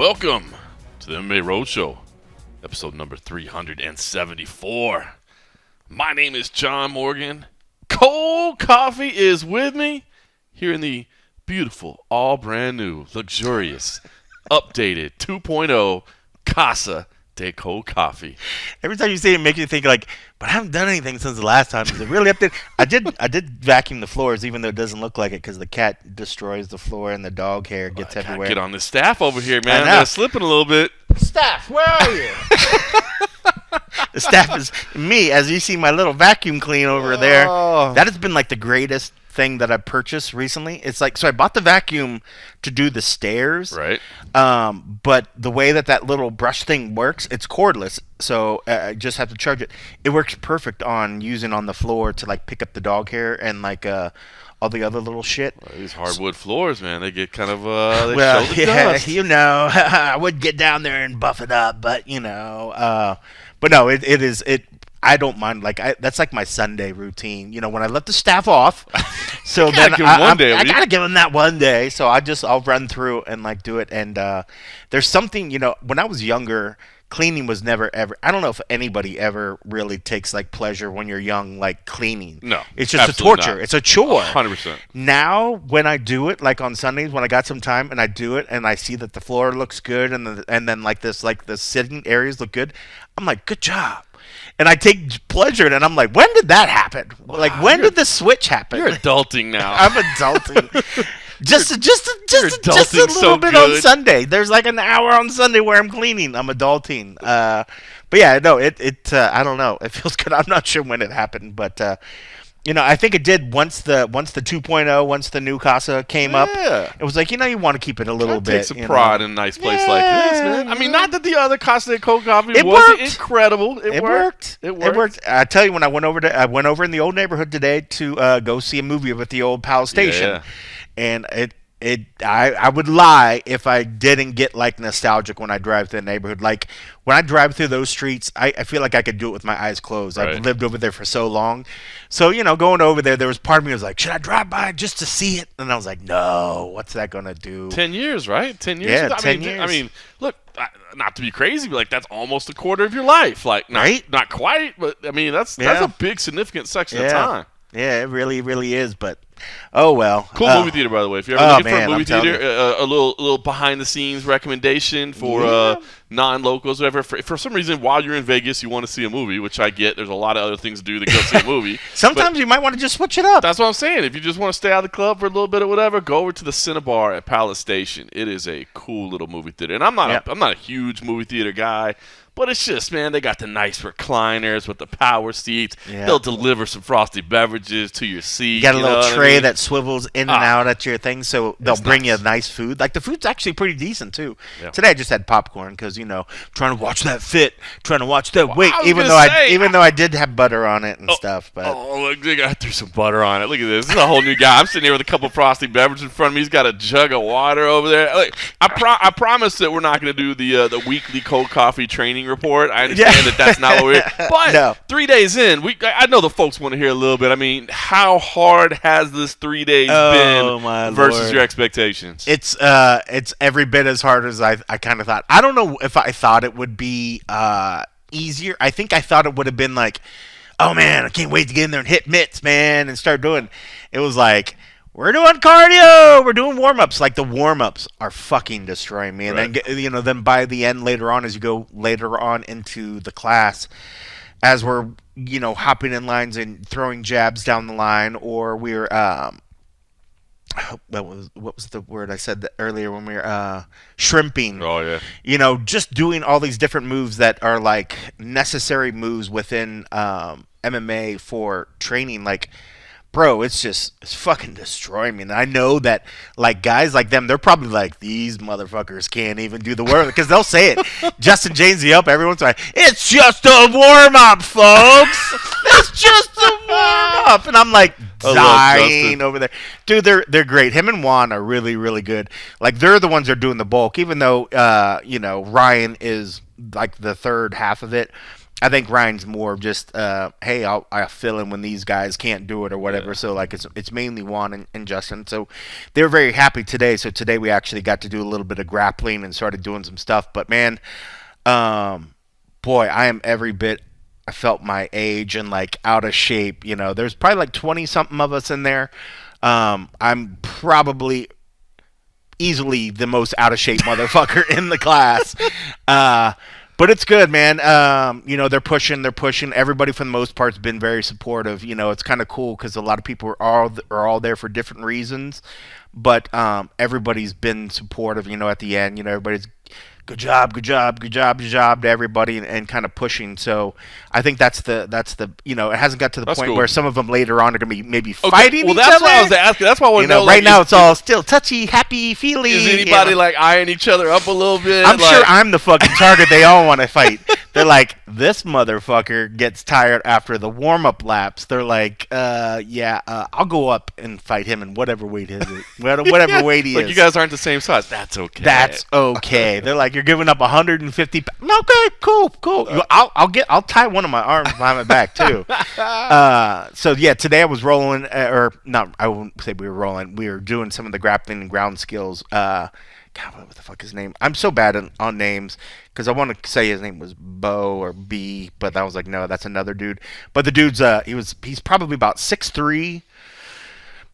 Welcome to the MMA Roadshow, episode number 374. My name is John Morgan. Cold coffee is with me here in the beautiful, all brand new, luxurious, updated 2.0 Casa de Cold Coffee. Every time you say it, it makes you think like, but I haven't done anything since the last time. Is it really updated? I did vacuum the floors, even though it doesn't look like it, because the cat destroys the floor and the dog hair gets everywhere. Get on the staff over here, man. They're slipping a little bit. Staff, where are you? The staff is me, as you see my little vacuum clean over there. That has been like the greatest thing that I purchased recently. It's like, so I bought the vacuum to do the stairs, right? But the way that little brush thing works, it's cordless, so I just have to charge it. It works perfect on using on the floor to like pick up the dog hair and like all the other little shit. Well, these hardwood floors, man, they get kind of well, yeah, dust. You know, I would get down there and buff it up, but you know, but no, it is. I don't mind. Like that's like my Sunday routine. You know, when I let the staff off, so then I gotta give them that one day. So I'll run through and like do it. And there's something, you know, when I was younger, cleaning was never ever. I don't know if anybody ever really takes like pleasure when you're young, like cleaning. No, it's just a torture. Not. It's a chore. 100%. Now when I do it, like on Sundays when I got some time and I do it and I see that the floor looks good and then like the sitting areas look good, I'm like, good job. And I take pleasure in it, and I'm like, when did that happen? Wow, like, when did the switch happen? You're adulting now. I'm adulting. just a little bit on Sunday. There's like an hour on Sunday where I'm cleaning. I'm adulting. But yeah, no, I don't know. It feels good. I'm not sure when it happened, but you know, I think it did once the 2.0, once the new Casa came up. It was like, you know, you want to keep it a little bit. Take some pride in a nice place like this, man. I mean, not that the other Casa de Cold Coffee wasn't incredible. It worked. It worked. I tell you, when I went over in the old neighborhood today to go see a movie with the old Pal Station, and I would lie if I didn't get like nostalgic when I drive through the neighborhood. Like when I drive through those streets, I feel like I could do it with my eyes closed. Right. I've lived over there for so long. So, you know, going over there was part of me was like, should I drive by just to see it? And I was like, no, what's that going to do? 10 years, right? 10 years. Yeah, 10 years. I mean, look, not to be crazy, but like that's almost a quarter of your life. Like, not quite, but I mean, that's a big, significant section of time. Yeah, it really, really is. But oh well. Cool movie theater, by the way. If you're ever looking for a movie theater, a little behind the scenes recommendation for non-locals, whatever. For some reason, while you're in Vegas, you want to see a movie, which I get. There's a lot of other things to do to go see a movie. Sometimes you might want to just switch it up. That's what I'm saying. If you just want to stay out of the club for a little bit or whatever, go over to the Cinnabar at Palace Station. It is a cool little movie theater, and I'm not a huge movie theater guy. But it's just, man, they got the nice recliners with the power seats. Yeah. They'll deliver some frosty beverages to your seat. You got a little tray that swivels in and out at your thing, so they'll bring you nice food. Like, the food's actually pretty decent, too. Yeah. Today I just had popcorn because, you know, trying to watch that fit, trying to watch that weight, even though I did have butter on it and stuff. But look, they got threw some butter on it. Look at this. This is a whole new guy. I'm sitting here with a couple frosty beverages in front of me. He's got a jug of water over there. Look, I promise that we're not going to do the weekly cold coffee training report. I understand that's not what we're. But 3 days in, I know the folks want to hear a little bit. I mean, how hard has this 3 days been versus your expectations? It's every bit as hard as I kind of thought. I don't know if I thought it would be easier. I think I thought it would have been like, oh man, I can't wait to get in there and hit mitts, man, and start doing. It was like, we're doing cardio. We're doing warm-ups. Like, the warm-ups are fucking destroying me. And then, then by the end, later on, as you go later on into the class, as we're, you know, hopping in lines and throwing jabs down the line, or we're, what was the word I said earlier when we were shrimping? Oh, yeah. You know, just doing all these different moves that are, like, necessary moves within MMA for training, like, bro, it's fucking destroying me. And I know that, like, guys like them, they're probably like, these motherfuckers can't even do the work, because they'll say it. Justin Janesy up every once in a while, it's just a warm-up, folks. It's just a warm-up. And I'm like, dying over there. Dude, they're great. Him and Juan are really, really good. Like, they're the ones that are doing the bulk, even though, Ryan is, like, the third half of it. I think Ryan's more of just, hey, I'll fill in when these guys can't do it or whatever. Yeah. So, like, it's mainly Juan and Justin. So they were very happy today. So today we actually got to do a little bit of grappling and started doing some stuff. But, man, boy, I am every bit, I felt my age and, like, out of shape. There's probably, like, 20-something of us in there. I'm probably easily the most out-of-shape motherfucker in the class. But it's good, man. They're pushing. Everybody, for the most part, has been very supportive. It's kind of cool because a lot of people are all there for different reasons. But everybody's been supportive, at the end. Everybody's good job to everybody and kind of pushing. So I think that's the it hasn't got to the point where some of them later on are going to be maybe fighting each other. Well, that's what I was asking. That's why I want to know. Right now it's all still touchy, happy, feely. Is anybody like eyeing each other up a little bit? I'm sure I'm the fucking target they all want to fight. They're like, this motherfucker gets tired after the warm-up laps. They're like, I'll go up and fight him in whatever weight is it. Whatever weight he is. Like, you guys aren't the same size. That's okay. That's okay. They're like, you're giving up 150 pounds. Okay, cool. I'll tie one of my arms behind my back, too. Today I was rolling, or not, I wouldn't say we were rolling. We were doing some of the grappling and ground skills. God, what the fuck is his name? I'm so bad on names because I want to say his name was Bo or B, but I was like, no, that's another dude. But the dude's he's probably about 6'3",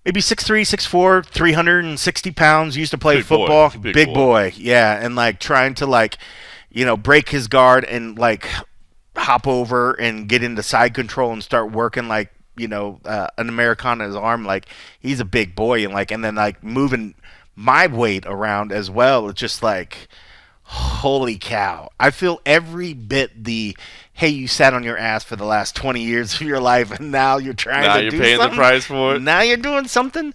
maybe 6'3", 6'4", 360 pounds. Used to play big football. Big boy, yeah, and like trying to break his guard and like hop over and get into side control and start working like an Americana in his arm. Like, he's a big boy and then like moving my weight around as well. It's just like, holy cow. I feel every bit hey, you sat on your ass for the last 20 years of your life and now you're trying to do something. Now you're paying the price for it. Now you're doing something.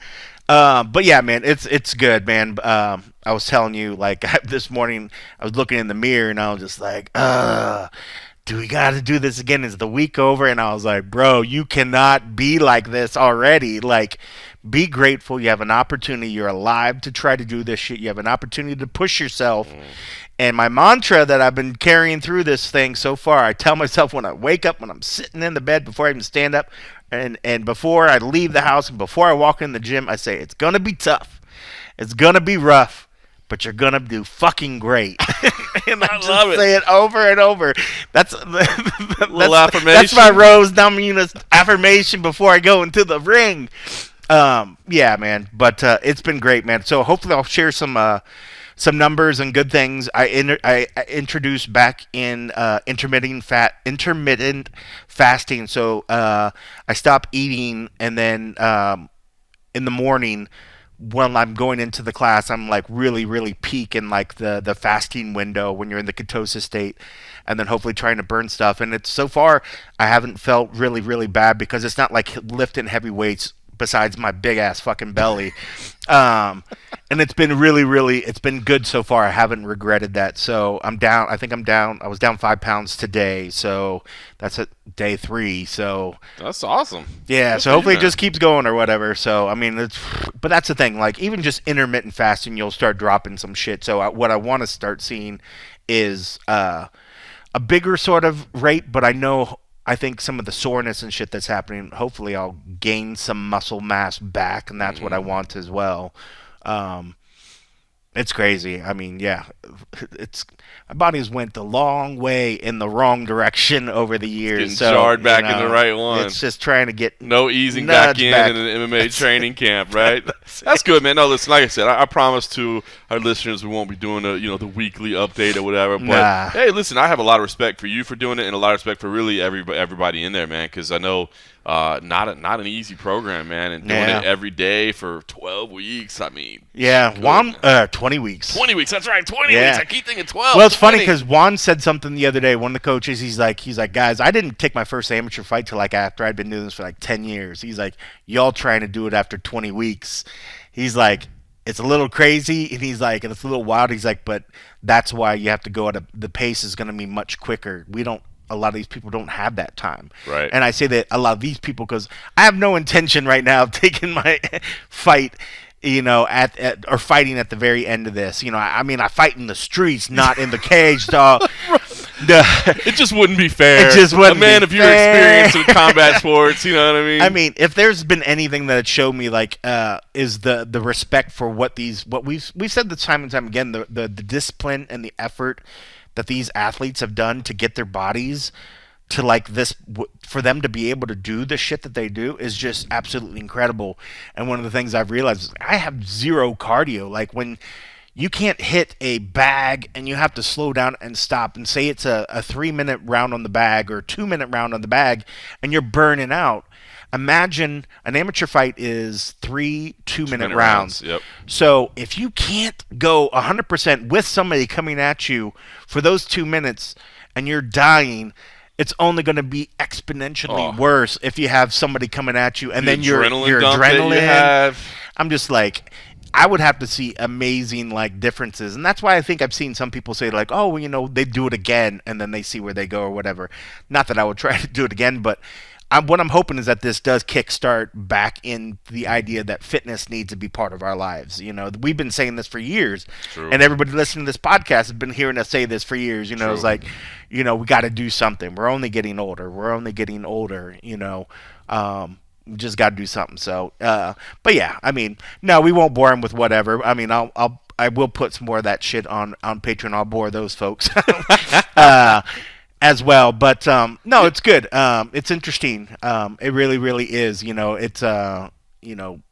But yeah, man, it's good, man. I was telling you, like, this morning I was looking in the mirror and I was just like, do we got to do this again? Is the week over? And I was like, bro, you cannot be like this already. Like, be grateful. You have an opportunity. You're alive to try to do this shit. You have an opportunity to push yourself. And my mantra that I've been carrying through this thing so far, I tell myself when I wake up, when I'm sitting in the bed, before I even stand up, and before I leave the house, and before I walk in the gym, I say, it's going to be tough. It's going to be rough. But you're going to do fucking great. And I just say it over and over. That's affirmation. That's my Rose Namajunas affirmation before I go into the ring. Yeah, man. But it's been great, man. So hopefully I'll share some numbers and good things. I introduced back in intermittent fasting. So I stop eating, and then in the morning, when I'm going into the class, I'm like really, really peak in like the fasting window when you're in the ketosis state, and then hopefully trying to burn stuff. And it's so far I haven't felt really, really bad because it's not like lifting heavy weights besides my big ass fucking belly. And it's been really, really, it's been good so far. I haven't regretted that. So I'm down. I think I'm down. I was down 5 pounds today. So that's at day 3. So that's awesome. Yeah. So hopefully it just keeps going or whatever. So, I mean, but that's the thing. Like, even just intermittent fasting, you'll start dropping some shit. So what I want to start seeing is a bigger sort of rate, but I think some of the soreness and shit that's happening, hopefully I'll gain some muscle mass back, and that's what I want as well. It's crazy. I mean, yeah, my body's went the long way in the wrong direction over the years. Getting jarred back in the right one. It's just trying to get no easing back in an MMA training camp, right? That's good, man. No, listen, like I said, I promise to our listeners we won't be doing the weekly update or whatever. But hey, listen, I have a lot of respect for you for doing it, and a lot of respect for really everybody in there, man, because I know not an easy program, man, and doing it every day for 12 weeks. I mean, yeah, 20 weeks. 20 weeks. That's right, 20 weeks. I keep thinking 12. Well, it's funny because Juan said something the other day. One of the coaches, he's like, guys, I didn't take my first amateur fight till like after I'd been doing this for like 10 years. He's like, y'all trying to do it after 20 weeks. He's like, it's a little crazy, and he's like, and it's a little wild. He's like, but that's why you have to go at the pace is going to be much quicker. We don't a lot of these people don't have that time. Right. And I say that a lot of these people because I have no intention right now of taking my fight, at or fighting at the very end of this. I mean, I fight in the streets, not in the cage, dog. It just wouldn't be fair. It just wouldn't Man, be if you're fair. experienced in combat sports, you know what I mean? I mean, if there's been anything that showed me is the respect for what we've said this time and time again, the discipline and the effort that these athletes have done to get their bodies to like this, for them to be able to do the shit that they do is just absolutely incredible. And one of the things I've realized is I have zero cardio. Like when you can't hit a bag and you have to slow down and stop and say it's a 3-minute round on the bag or a 2-minute round on the bag and you're burning out. Imagine an amateur fight is 3 2-minute rounds. Yep. So if you can't go 100% with somebody coming at you for those 2 minutes and you're dying, it's only going to be exponentially worse if you have somebody coming at you and then your adrenaline. I'm just like, I would have to see amazing like differences, and that's why I think I've seen some people say like, oh, they do it again and then they see where they go or whatever. Not that I would try to do it again, but what I'm hoping is that this does kickstart back in the idea that fitness needs to be part of our lives. We've been saying this for years, True. And everybody listening to this podcast has been hearing us say this for years. True. It's like, we got to do something. We're only getting older. We just got to do something. So, but yeah, I mean, no, we won't bore them with whatever. I mean, I will put some more of that shit on Patreon. I'll bore those folks. As well, but no, it's good. It's interesting. It really, really is. It's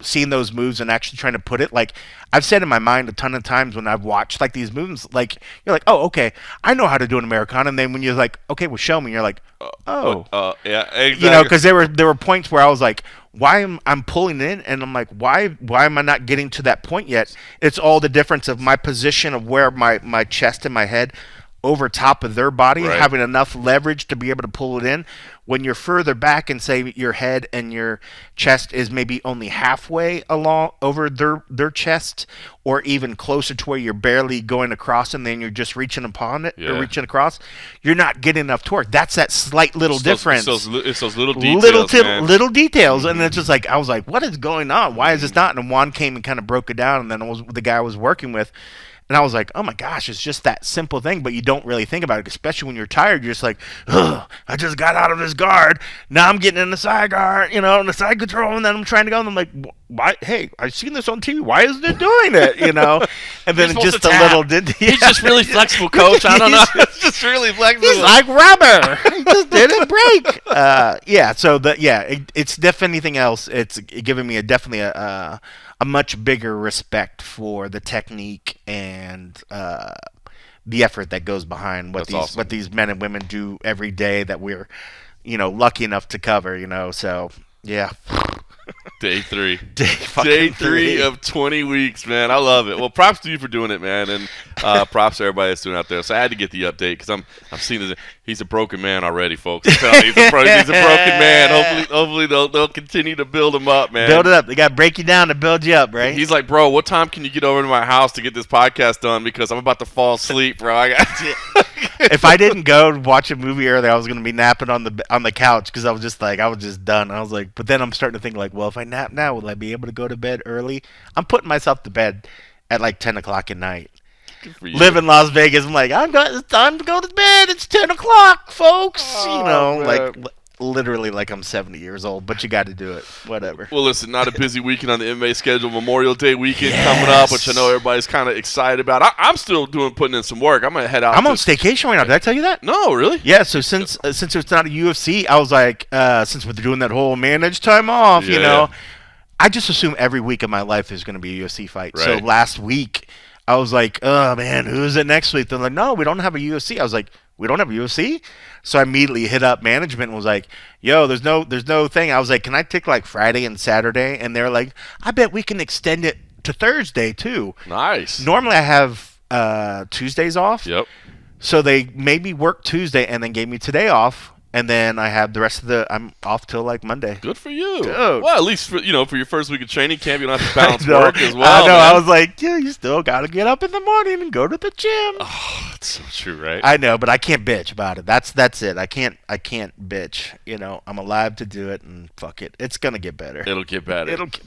seeing those moves and actually trying to put it like I've said in my mind a ton of times when I've watched like these moves. Like you're like, oh, okay, I know how to do an Americana, and then when you're like, okay, well, show me. You're like, yeah, exactly. Because there were points where I was like, why am I pulling in, and I'm like, why am I not getting to that point yet? It's all the difference of my position of where my chest and my head over top of their body, right. Having enough leverage to be able to pull it in. When you're further back and say your head and your chest is maybe only halfway along over their chest, or even closer to where you're barely going across and then you're just reaching upon it or reaching across, you're not getting enough torque. That's that slight little difference. It's those little details, little details. And it's just like, I was like, what is going on? Why is this not? And Juan came and kind of broke it down, and then it was the guy I was working with. And I was like, oh my gosh, it's just that simple thing, but you don't really think about it, especially when you're tired. You're just like, ugh, I just got out of this guard. Now I'm getting in the side guard, in the side control, and then I'm trying to go, and I'm like, why? Hey, I've seen this on TV. Why isn't it doing it? And then it's just a little He's just really flexible, coach. I don't know. He's just really flexible. He's like rubber. He just didn't break. So it's definitely anything else. It's giving me definitely a much bigger respect for the technique and the effort that goes behind what these men and women do every day that we're lucky enough to cover. So yeah. Day 3. Day 3 of 20 weeks, man. I love it. Well, props to you for doing it, man, and props to everybody that's doing it out there. So I had to get the update because I'm seeing this. He's a broken man already, folks. I'm telling you, he's a broken man. Hopefully they'll continue to build him up, man. Build it up. They got to break you down to build you up, right? He's like, bro, what time can you get over to my house to get this podcast done? Because I'm about to fall asleep, bro. I got If I didn't go watch a movie earlier, I was going to be napping on the couch because I was just done. I was like, but then I'm starting to think like, well, if I nap now, will I be able to go to bed early? I'm putting myself to bed at like 10 o'clock at night. Live in Las Vegas. I'm like, it's time to go to bed. It's 10 o'clock, folks. Like literally like I'm 70 years old, but you got to do it. Whatever. Well, listen, not a busy weekend on the MMA schedule. Memorial Day weekend coming up, which I know everybody's kind of excited about. I'm still putting in some work. I'm going to head out. I'm on staycation right now. Did I tell you that? No, really? Yeah, so since it's not a UFC, I was like, since we're doing that whole managed time off, I just assume every week of my life is going to be a UFC fight. Right. So last week, I was like, oh, man, who's it next week? They're like, no, we don't have a UFC. I was like, we don't have a UFC? So I immediately hit up management and was like, yo, there's no thing. I was like, can I take like Friday and Saturday? And they're like, I bet we can extend it to Thursday too. Nice. Normally I have Tuesdays off. Yep. So they made me work Tuesday and then gave me today off. And then I have the rest of I'm off till like Monday. Good for you. Dude. Well, at least for your first week of training camp, you don't have to balance know. work as well. I know. Man. I was like, yeah, you still got to get up in the morning and go to the gym. Oh, that's so true, right? I know, but I can't bitch about it. That's it. I can't bitch. I'm alive to do it, and fuck it. It's gonna get better. It'll get better. It'll get.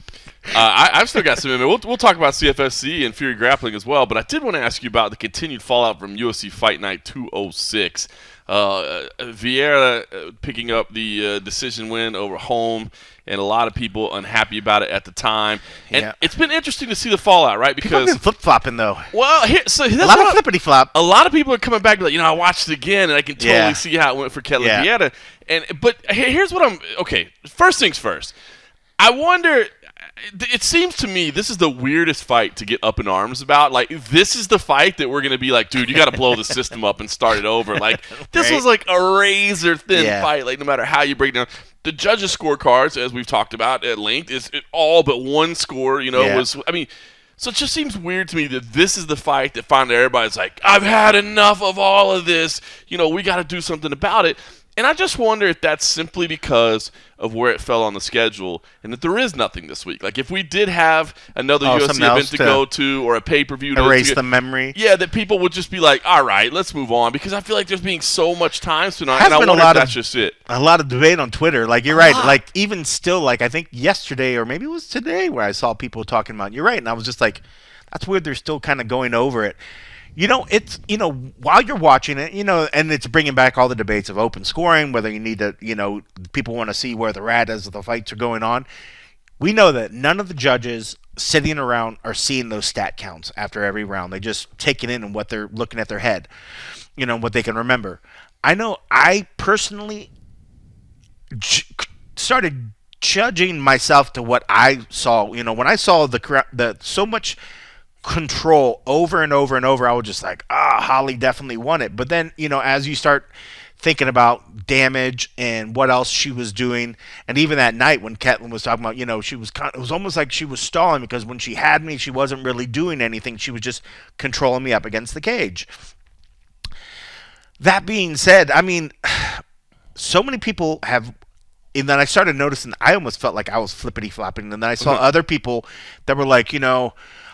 I've still got some MMA. We'll talk about CFFC and Fury Grappling as well, but I did want to ask you about the continued fallout from UFC Fight Night 206. Vieira picking up the decision win over Holm, and a lot of people unhappy about it at the time. And it's been interesting to see the fallout, right? People have Because been flip-flopping, though. well, that's A lot of flippity-flop. a lot of people are coming back like, I watched it again, and I can totally see how it went for Ketlen Vieira. But here's what okay. First things first. I wonder. It seems to me this is the weirdest fight to get up in arms about. Like, this is the fight that we're going to be like, dude, you got to blow the system up and start it over. Like, this was like a razor-thin fight. Like, no matter how you break down. The judges' scorecards, as we've talked about at length, is all but one score, was, so it just seems weird to me that this is the fight that finally everybody's like, I've had enough of all of this. We got to do something about it. And I just wonder if that's simply because of where it fell on the schedule and that there is nothing this week. Like, if we did have another UFC event to go to or a pay-per-view to erase the memory. Yeah, that people would just be like, all right, let's move on. Because I feel like there's being so much time spent on it, and I wonder if that's just it. A lot of debate on Twitter. Like, you're right. Like, even still, like, I think yesterday or maybe it was today where I saw people talking about, you're right. And I was just like, that's weird. They're still kind of going over it. It's, while you're watching it, and it's bringing back all the debates of open scoring, whether you need to, people want to see where they're at as the fights are going on. We know that none of the judges sitting around are seeing those stat counts after every round. They just take it in and what they're looking at their head, what they can remember. I know I personally started judging myself to what I saw. When I saw the so much control over and over and over, I was just like, Holly definitely won it. But then, as you start thinking about damage and what else she was doing, and even that night when Ketlen was talking about, it was almost like she was stalling, because when she had me, she wasn't really doing anything. She was just controlling me up against the cage. That being said, so many people have. And then I started noticing, I almost felt like I was flippity-flopping. And then I saw other people that were like,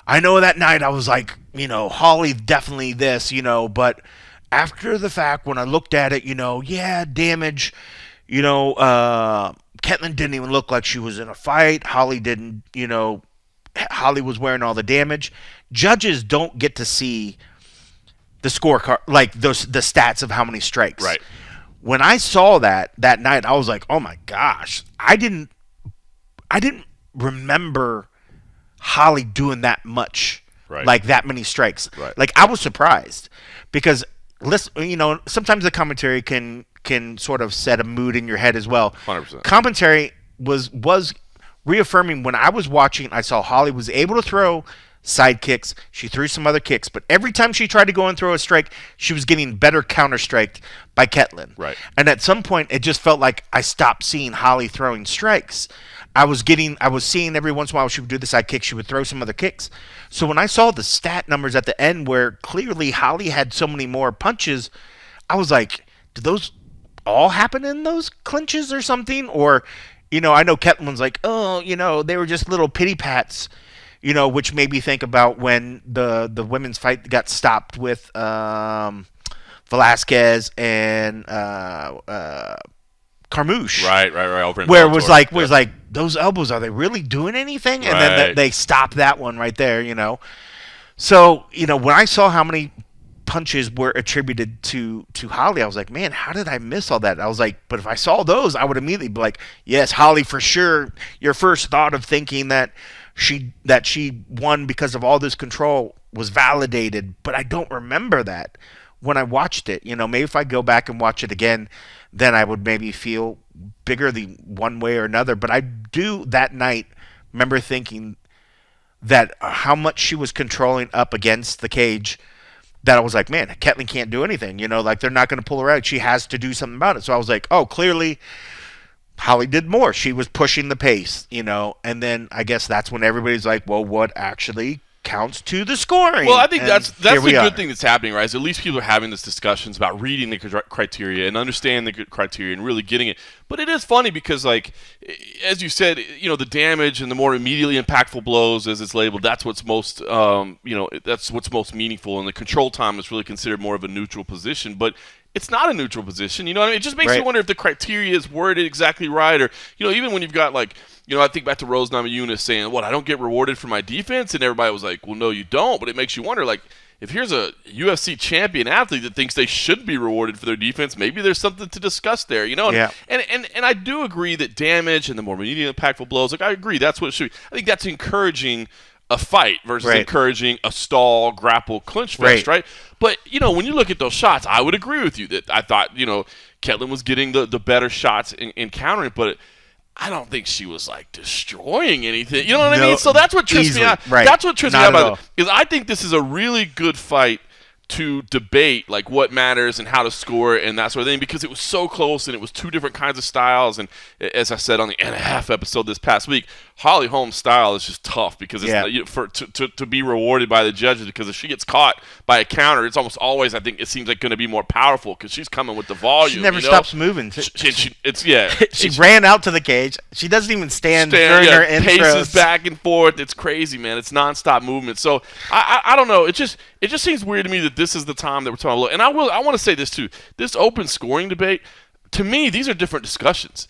I know that night I was like, Holly definitely this, but after the fact, when I looked at it, damage, Ketlen didn't even look like she was in a fight. Holly didn't, Holly was wearing all the damage. Judges don't get to see the scorecard, like the stats of how many strikes. Right. When I saw that night, I was like, oh my gosh, I didn't remember Holly doing that much, like that many strikes. Right. Like, I was surprised because sometimes the commentary can sort of set a mood in your head as well. 100%. Commentary was reaffirming. When I was watching, I saw Holly was able to throw side kicks. She threw some other kicks, but every time she tried to go and throw a strike, she was getting better counter-striked by Ketlen. Right. And at some point, it just felt like I stopped seeing Holly throwing strikes. I was seeing every once in a while she would do the side kick, she would throw some other kicks. So when I saw the stat numbers at the end where clearly Holly had so many more punches, I was like, did those all happen in those clinches or something? Or, I know Ketlen's like, they were just little pity pats. Which made me think about when the women's fight got stopped with Velasquez and Carmouche. Right. Over in where it Bellator. was like, those elbows, are they really doing anything? And then they stopped that one right there, So, when I saw how many punches were attributed to Holly, I was like, man, how did I miss all that? I was like, but if I saw those, I would immediately be like, yes, Holly, for sure. Your first thought of thinking that she won because of all this control was validated, but I don't remember that when I watched it. Maybe if I go back and watch it again, then I would maybe feel bigger the one way or another. But I do that night remember thinking that how much she was controlling up against the cage, that I was like, man, Ketlen can't do anything. Like, they're not going to pull her out. She has to do something about it. So I was like, oh, clearly Holly did more. She was pushing the pace, and then I guess that's when everybody's like, well, what actually counts to the scoring. Well, I think that's the good good thing that's happening, right? Is at least people are having these discussions about reading the criteria and understanding the criteria and really getting it. But it is funny because, like, as you said, the damage and the more immediately impactful blows, as it's labeled, that's what's most, that's what's most meaningful. And the control time is really considered more of a neutral position. But it's not a neutral position. You know what I mean? It just makes you wonder if the criteria is worded exactly right, or even when you've got like. I think back to Rose Namajunas saying, "What, I don't get rewarded for my defense?" And everybody was like, "Well, no, you don't." But it makes you wonder, like, if here's a UFC champion athlete that thinks they should be rewarded for their defense, maybe there's something to discuss there, Yeah. And I do agree that damage and the more immediate impactful blows, like, I agree, that's what it should be. I think that's encouraging a fight versus encouraging a stall, grapple, clinch fest, right? But, when you look at those shots, I would agree with you that I thought, Ketlen was getting the better shots in countering, but I don't think she was like destroying anything. You know what I mean? So that's what trips me out. Right. That's what trips me out about it. Because I think this is a really good fight to debate like what matters and how to score and that sort of thing, because it was so close and it was two different kinds of styles. And as I said on the NF episode this past week, Holly Holm's style is just tough because it's to be rewarded by the judges, because if she gets caught by a counter, it's almost always, I think it seems like, going to be more powerful because she's coming with the volume. She never stops moving. She ran out to the cage. She doesn't even stand during her intros. Paces back and forth. It's crazy, man. It's nonstop movement. So I don't know. It just seems weird to me that this is the time that we're talking about. And I want to say this too. This open scoring debate, to me, these are different discussions.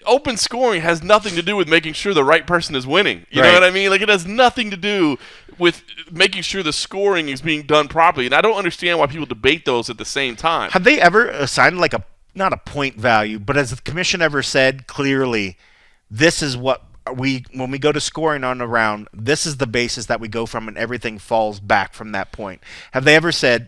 Open scoring has nothing to do with making sure the right person is winning. You know what I mean? Like, it has nothing to do with making sure the scoring is being done properly. And I don't understand why people debate those at the same time. Have they ever assigned like not a point value, but has the commission ever said clearly, this is what when we go to scoring on a round, this is the basis that we go from, and everything falls back from that point? Have they ever said,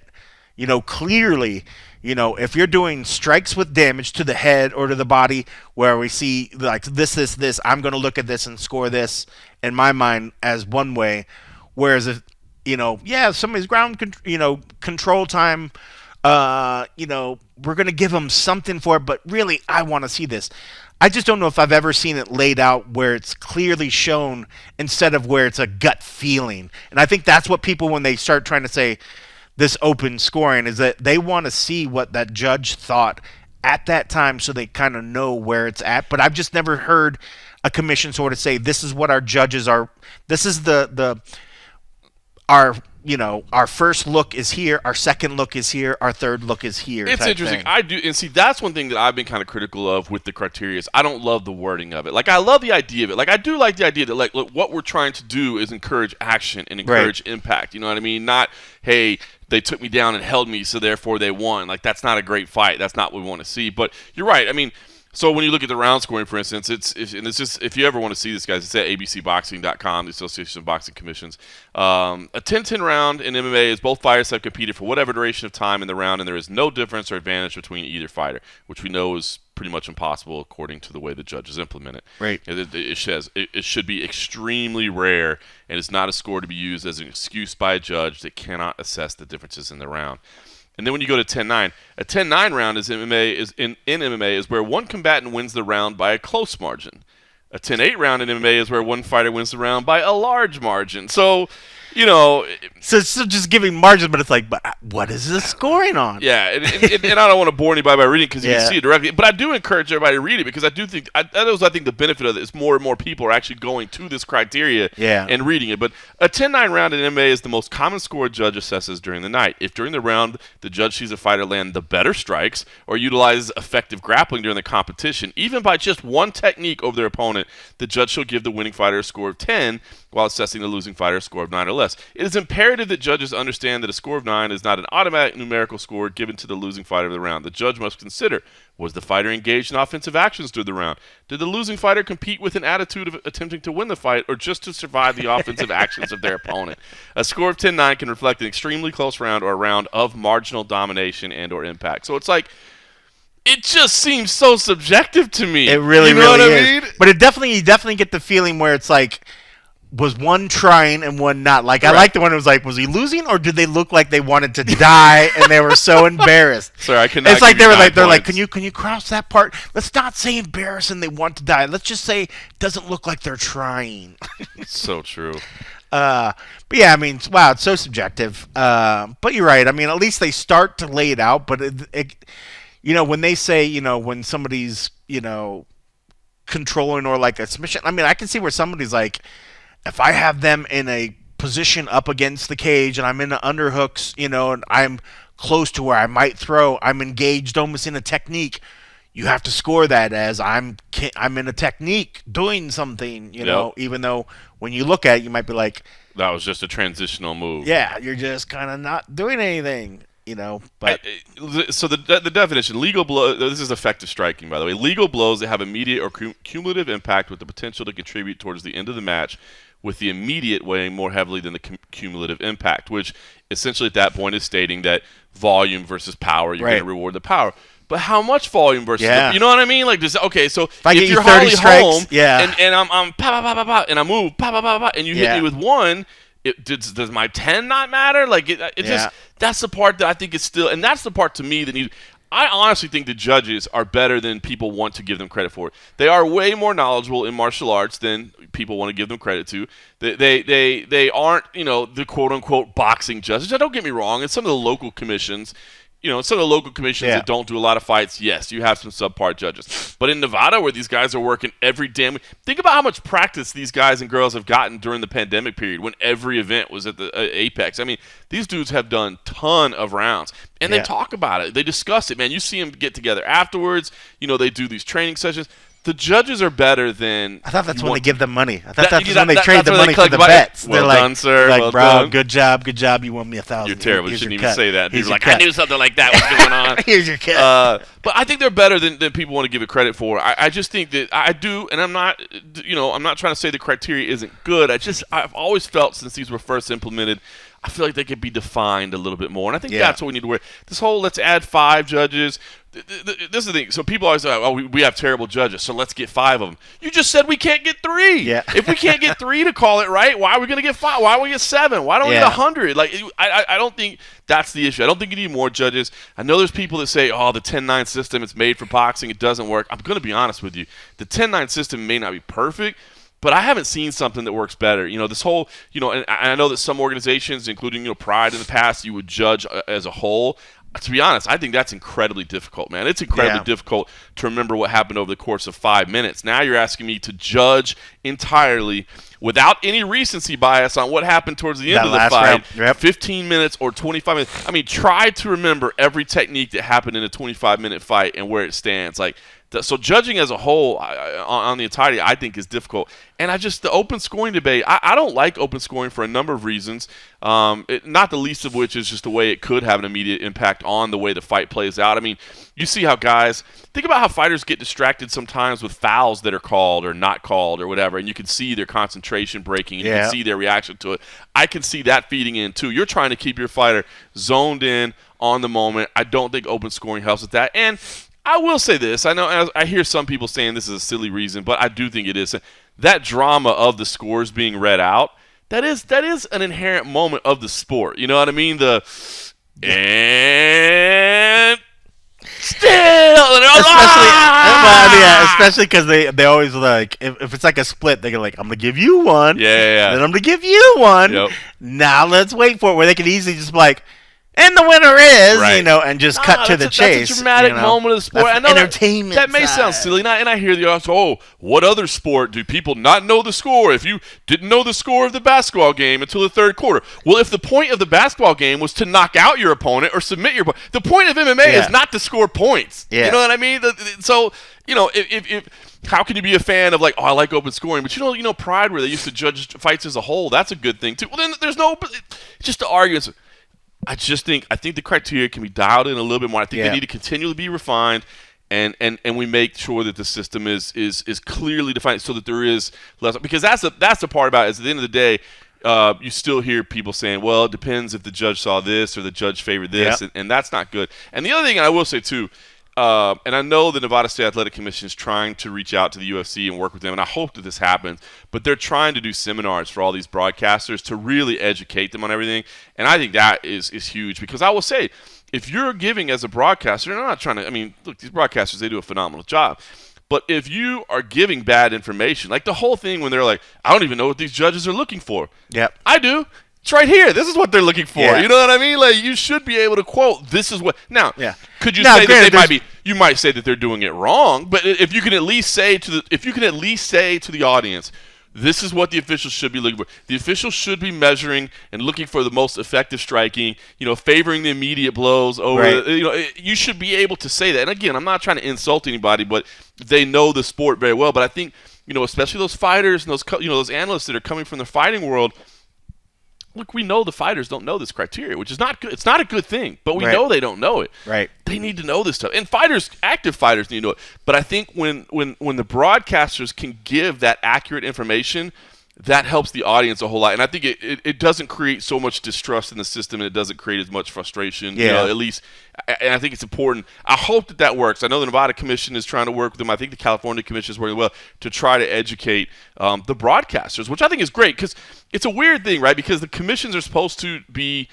clearly, if you're doing strikes with damage to the head or to the body, where we see like this, I'm going to look at this and score this in my mind as one way. Whereas if, somebody's ground, control time, we're going to give them something for it, but really I want to see this. I just don't know if I've ever seen it laid out where it's clearly shown instead of where it's a gut feeling. And I think that's what people, when they start trying to say this open scoring, is that they want to see what that judge thought at that time so they kind of know where it's at. But I've just never heard a commission sort of say, this is what our judges are. This is our first look is here, our second look is here, our third look is here. It's interesting. Thing. I do, and see, that's one thing that I've been kind of critical of with the criteria. Is I don't love the wording of it. Like, I love the idea of it. Like, I do like the idea that, like, look, what we're trying to do is encourage action and encourage impact. You know what I mean? Not, hey, they took me down and held me, so therefore they won. Like, that's not a great fight. That's not what we want to see. But you're right. I mean, so when you look at the round scoring, for instance, if you ever want to see this, guys, it's at abcboxing.com, the Association of Boxing Commissions. A 10-10 round in MMA is both fighters have competed for whatever duration of time in the round, and there is no difference or advantage between either fighter, which we know is pretty much impossible according to the way the judges implement it. Right. It should be extremely rare, and it's not a score to be used as an excuse by a judge that cannot assess the differences in the round. And then when you go to 10-9, a 10-9 round in MMA is where one combatant wins the round by a close margin. A 10-8 round in MMA is where one fighter wins the round by a large margin. So, so it's just giving margin, but it's like, but what is this scoring on? Yeah, and I don't want to bore anybody by reading because you can see it directly. But I do encourage everybody to read it because I do think that is, I think, the benefit of it is more and more people are actually going to this criteria and reading it. But a 10-9 round in MMA is the most common score a judge assesses during the night. If during the round the judge sees a fighter land the better strikes or utilizes effective grappling during the competition, even by just one technique over their opponent, the judge shall give the winning fighter a score of 10 while assessing the losing fighter a score of 9 or less. It is imperative that judges understand that a score of 9 is not an automatic numerical score given to the losing fighter of the round. The judge must consider, was the fighter engaged in offensive actions during the round? Did the losing fighter compete with an attitude of attempting to win the fight or just to survive the offensive actions of their opponent? A score of 10-9 can reflect an extremely close round or a round of marginal domination and or impact. So it's like, it just seems so subjective to me. It really, you know really what is. I mean? But you definitely get the feeling where it's like, was one trying and one not? Like, I like the one who was like, was he losing or did they look like they wanted to die and they were so embarrassed? Sorry, I cannot. It's like they're like, can you cross that part? Let's not say embarrassed and they want to die. Let's just say it doesn't look like they're trying. So true. But yeah, I mean, wow, it's so subjective. But you're right. I mean, at least they start to lay it out. But when they say, when somebody's, controlling or like a submission, I mean, I can see where somebody's like, if I have them in a position up against the cage and I'm in the underhooks, and I'm close to where I might throw, I'm engaged almost in a technique. You have to score that as I'm in a technique doing something, even though when you look at it, you might be like, that was just a transitional move. Yeah, you're just kind of not doing anything, But so the definition, legal blow. This is effective striking, by the way. Legal blows that have immediate or cumulative impact with the potential to contribute towards the end of the match, with the immediate weighing more heavily than the cumulative impact, which essentially at that point is stating that volume versus power, you're going to reward the power. But how much volume versus you know what I mean? Like, just okay. So if you're Holly Holm, and I'm pa pa pa pa pa, and I move pa pa pa pa, and you hit me with one, does my 10 not matter? Like it just, that's the part that I think is still, and that's the part to me that needs. I honestly think the judges are better than people want to give them credit for. They are way more knowledgeable in martial arts than people want to give them credit to. They aren't, the quote unquote boxing judges. Now, don't get me wrong. And some of the local commissions. Some of the local commissions that don't do a lot of fights, yes, you have some subpar judges. But in Nevada, where these guys are working every damn week, think about how much practice these guys and girls have gotten during the pandemic period when every event was at the apex. I mean, these dudes have done ton of rounds. And they talk about it. They discuss it, man. You see them get together afterwards. They do these training sessions. The judges are better than... I thought that's when they give them money. I thought that's when they trade the money for the bets. Well done, sir. Like, well bro, done. Good job. You won me $1,000. You're terrible. You shouldn't even say that. You're like, I knew something like that was going on. Here's your cut. But I think they're better than people want to give it credit for. I just think that I do, and I'm not, I'm not trying to say the criteria isn't good. I've always felt since these were first implemented, I feel like they could be defined a little bit more. And I think that's what we need to worry. This whole let's add 5 judges. This is the thing. So people always say, oh, we have terrible judges, so let's get 5 of them. You just said we can't get 3. Yeah. If we can't get 3 to call it right, why are we going to get 5? Why don't we get 7? Why don't we get 100? Like, I don't think that's the issue. I don't think you need more judges. I know there's people that say, oh, the 10-9 system, it's made for boxing. It doesn't work. I'm going to be honest with you. The 10-9 system may not be perfect, but I haven't seen something that works better. This whole, and I know that some organizations, including, Pride in the past, you would judge as a whole. To be honest, I think that's incredibly difficult, man. It's incredibly difficult to remember what happened over the course of 5 minutes. Now you're asking me to judge entirely without any recency bias on what happened towards the end of the fight, 15 minutes or 25 minutes. I mean, try to remember every technique that happened in a 25-minute fight and where it stands. Like, so judging as a whole on the entirety, I think, is difficult. And the open scoring debate, I don't like open scoring for a number of reasons, not the least of which is just the way it could have an immediate impact on the way the fight plays out. I mean, you see how think about how fighters get distracted sometimes with fouls that are called or not called or whatever, and you can see their concentration breaking, and you can see their reaction to it. I can see that feeding in, too. You're trying to keep your fighter zoned in on the moment. I don't think open scoring helps with that. And I will say this. I know I hear some people saying this is a silly reason, but I do think it is. That drama of the scores being read out, that is an inherent moment of the sport. You know what I mean? And still, especially because they always like if it's like a split, they go like, I'm gonna give you one, then I'm gonna give you one. Yep. Now let's wait for it, where they can easily just be like, and the winner is, and just cut to the chase. That's a dramatic moment of the sport. I know entertainment. That may sound silly, and I hear the answer, what other sport do people not know the score? If you didn't know the score of the basketball game until the third quarter. Well, if the point of the basketball game was to knock out your opponent or submit your opponent, the point of MMA is not to score points. Yeah. You know what I mean? So, if how can you be a fan of I like open scoring, but Pride, where they used to judge fights as a whole, that's a good thing too. Well, then there's just the arguments. I think the criteria can be dialed in a little bit more. I think they need to continually be refined, and we make sure that the system is clearly defined so that there is less. Because that's the part about it, is at the end of the day, you still hear people saying, well, it depends if the judge saw this or the judge favored this, and that's not good. And the other thing I will say too, and I know the Nevada State Athletic Commission is trying to reach out to the UFC and work with them, and I hope that this happens, but they're trying to do seminars for all these broadcasters to really educate them on everything, and I think that is huge, because I will say, if you're giving as a broadcaster, and I'm not trying to, look, these broadcasters, they do a phenomenal job, But if you are giving bad information, like the whole thing when they're like, I don't even know what these judges are looking for. Yep. I do. It's right here. This is what they're looking for. Yeah. You know what I mean? Like, you should be able to quote, this is what. Now, could you Now, say that granted, they might be, you might say that they're doing it wrong, but if you can at least say to the audience, this is what the officials should be looking for. The officials should be measuring and looking for the most effective striking, favoring the immediate blows over. Right. You should be able to say that. And again, I'm not trying to insult anybody, but they know the sport very well. But I think, especially those fighters and those analysts that are coming from the fighting world. Look, we know the fighters don't know this criteria, which is not good. It's not a good thing, but we know they don't know it. Right. They need to know this stuff. And active fighters need to know it. But I think when the broadcasters can give that accurate information, that helps the audience a whole lot. And I think it doesn't create so much distrust in the system, and it doesn't create as much frustration. Yeah. At least, and I think it's important. I hope that works. I know the Nevada Commission is trying to work with them. I think the California Commission is working well to try to educate the broadcasters, which I think is great because it's a weird thing, right? Because the commissions are supposed to be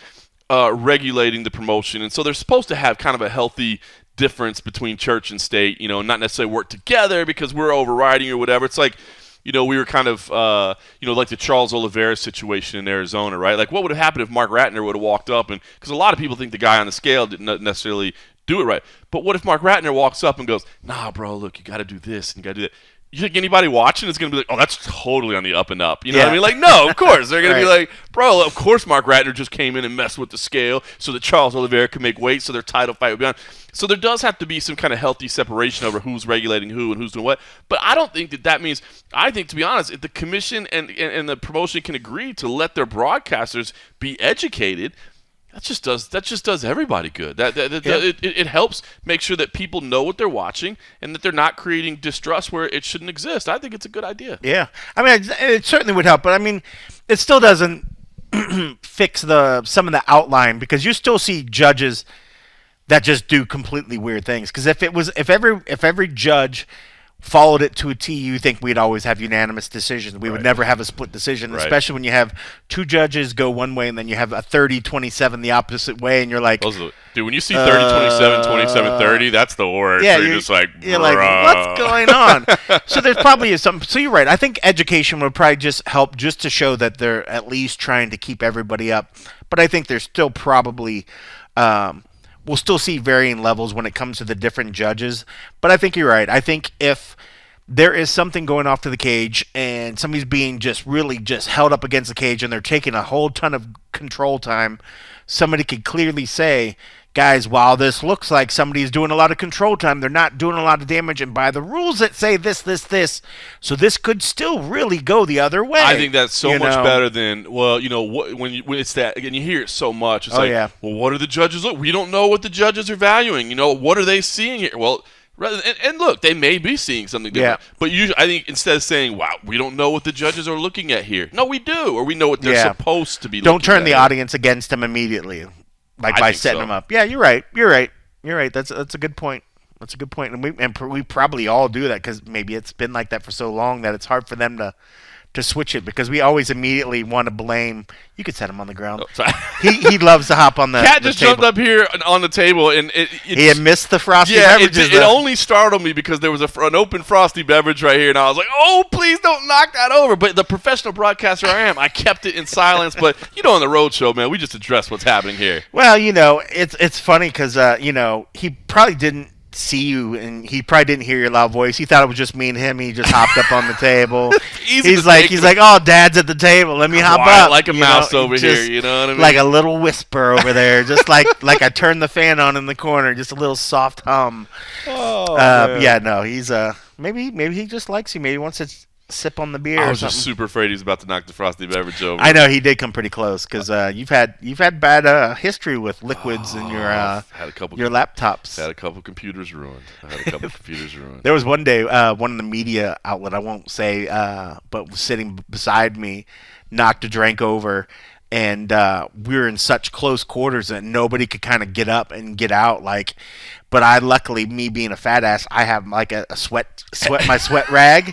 regulating the promotion, and so they're supposed to have kind of a healthy difference between church and state, not necessarily work together because we're overriding or whatever. It's like, we were kind of, like the Charles Oliveira situation in Arizona, right? Like, what would have happened if Mark Ratner would have walked up and – because a lot of people think the guy on the scale didn't necessarily do it right. But what if Mark Ratner walks up and goes, nah, bro, look, you got to do this and you got to do that. You think anybody watching is going to be like, oh, that's totally on the up and up. You know what I mean? Like, no, of course. They're going to be like, bro, of course Mark Ratner just came in and messed with the scale so that Charles Oliveira could make weight so their title fight would be on. So there does have to be some kind of healthy separation over who's regulating who and who's doing what. But I don't think that means – I think, to be honest, if the commission and the promotion can agree to let their broadcasters be educated – that just does everybody good. It helps make sure that people know what they're watching and that they're not creating distrust where it shouldn't exist. I think it's a good idea. Yeah, I mean, it certainly would help, but I mean, it still doesn't fix some of the outline because you still see judges that just do completely weird things. Because if every judge followed it to a T, you think we'd always have unanimous decisions. We would never have a split decision, especially when you have two judges go one way and then you have a 30-27 the opposite way, and you're like, dude, when you see 30-27, 27-30, that's the worst. Yeah, you're just like, you're like, what's going on? So there's probably something. So you're right. I think education would probably just help just to show that they're at least trying to keep everybody up. But I think there's still probably we'll still see varying levels when it comes to the different judges. But I think you're right. I think if there is something going off to the cage and somebody's being really held up against the cage and they're taking a whole ton of control time, somebody could clearly say, guys, while this looks like somebody's doing a lot of control time, they're not doing a lot of damage, and by the rules that say this, so this could still really go the other way. I think that's so much better than, when it's that, again, you hear it so much. It's well, what are the judges look? We don't know what the judges are valuing. What are they seeing here? Well, and look, they may be seeing something different. Yeah. But I think instead of saying, wow, we don't know what the judges are looking at here. No, we do, or we know what they're supposed to be looking at. Don't turn the audience against them immediately. By setting them up. Yeah, you're right. That's a good point. And we probably all do that because maybe it's been like that for so long that it's hard for them to switch it because we always immediately want to blame. You could set him on the ground. Oh, he loves to hop on the Cat just table. Jumped up here on the table and he had missed the frosty beverages. It only startled me because there was an open frosty beverage right here, and I was like, oh, please don't knock that over. But the professional broadcaster I am, I kept it in silence. But on the road show, man, we just address what's happening here. Well, it's funny because he probably didn't see you and he probably didn't hear your loud voice. He thought it was just me and him. He just hopped up on the table. He's like, oh, Dad's at the table. Let me hop up. Like a mouse over here. You know what I mean? Like a little whisper over there, just like I turned the fan on in the corner, just a little soft hum. Yeah, no, he's maybe he just likes you. Maybe he wants to sip on the beer. I was just super afraid he's about to knock the frosty beverage over. I know he did come pretty close because you've had bad history with liquids in your laptops. Had a couple computers ruined. There was one day one of the media outlet, I won't say, but was sitting beside me, knocked a drink over, and we were in such close quarters that nobody could kind of get up and get out. But I luckily, me being a fat ass, I have like a sweat rag.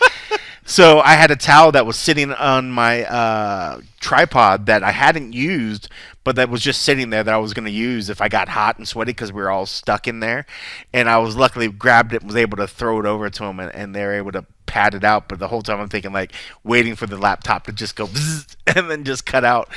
So I had a towel that was sitting on my tripod that I hadn't used, but that was just sitting there that I was going to use if I got hot and sweaty because we were all stuck in there. And I was luckily grabbed it and was able to throw it over to them, and they were able to pad it out. But the whole time I'm thinking, like, waiting for the laptop to just go bzzz, and then just cut out.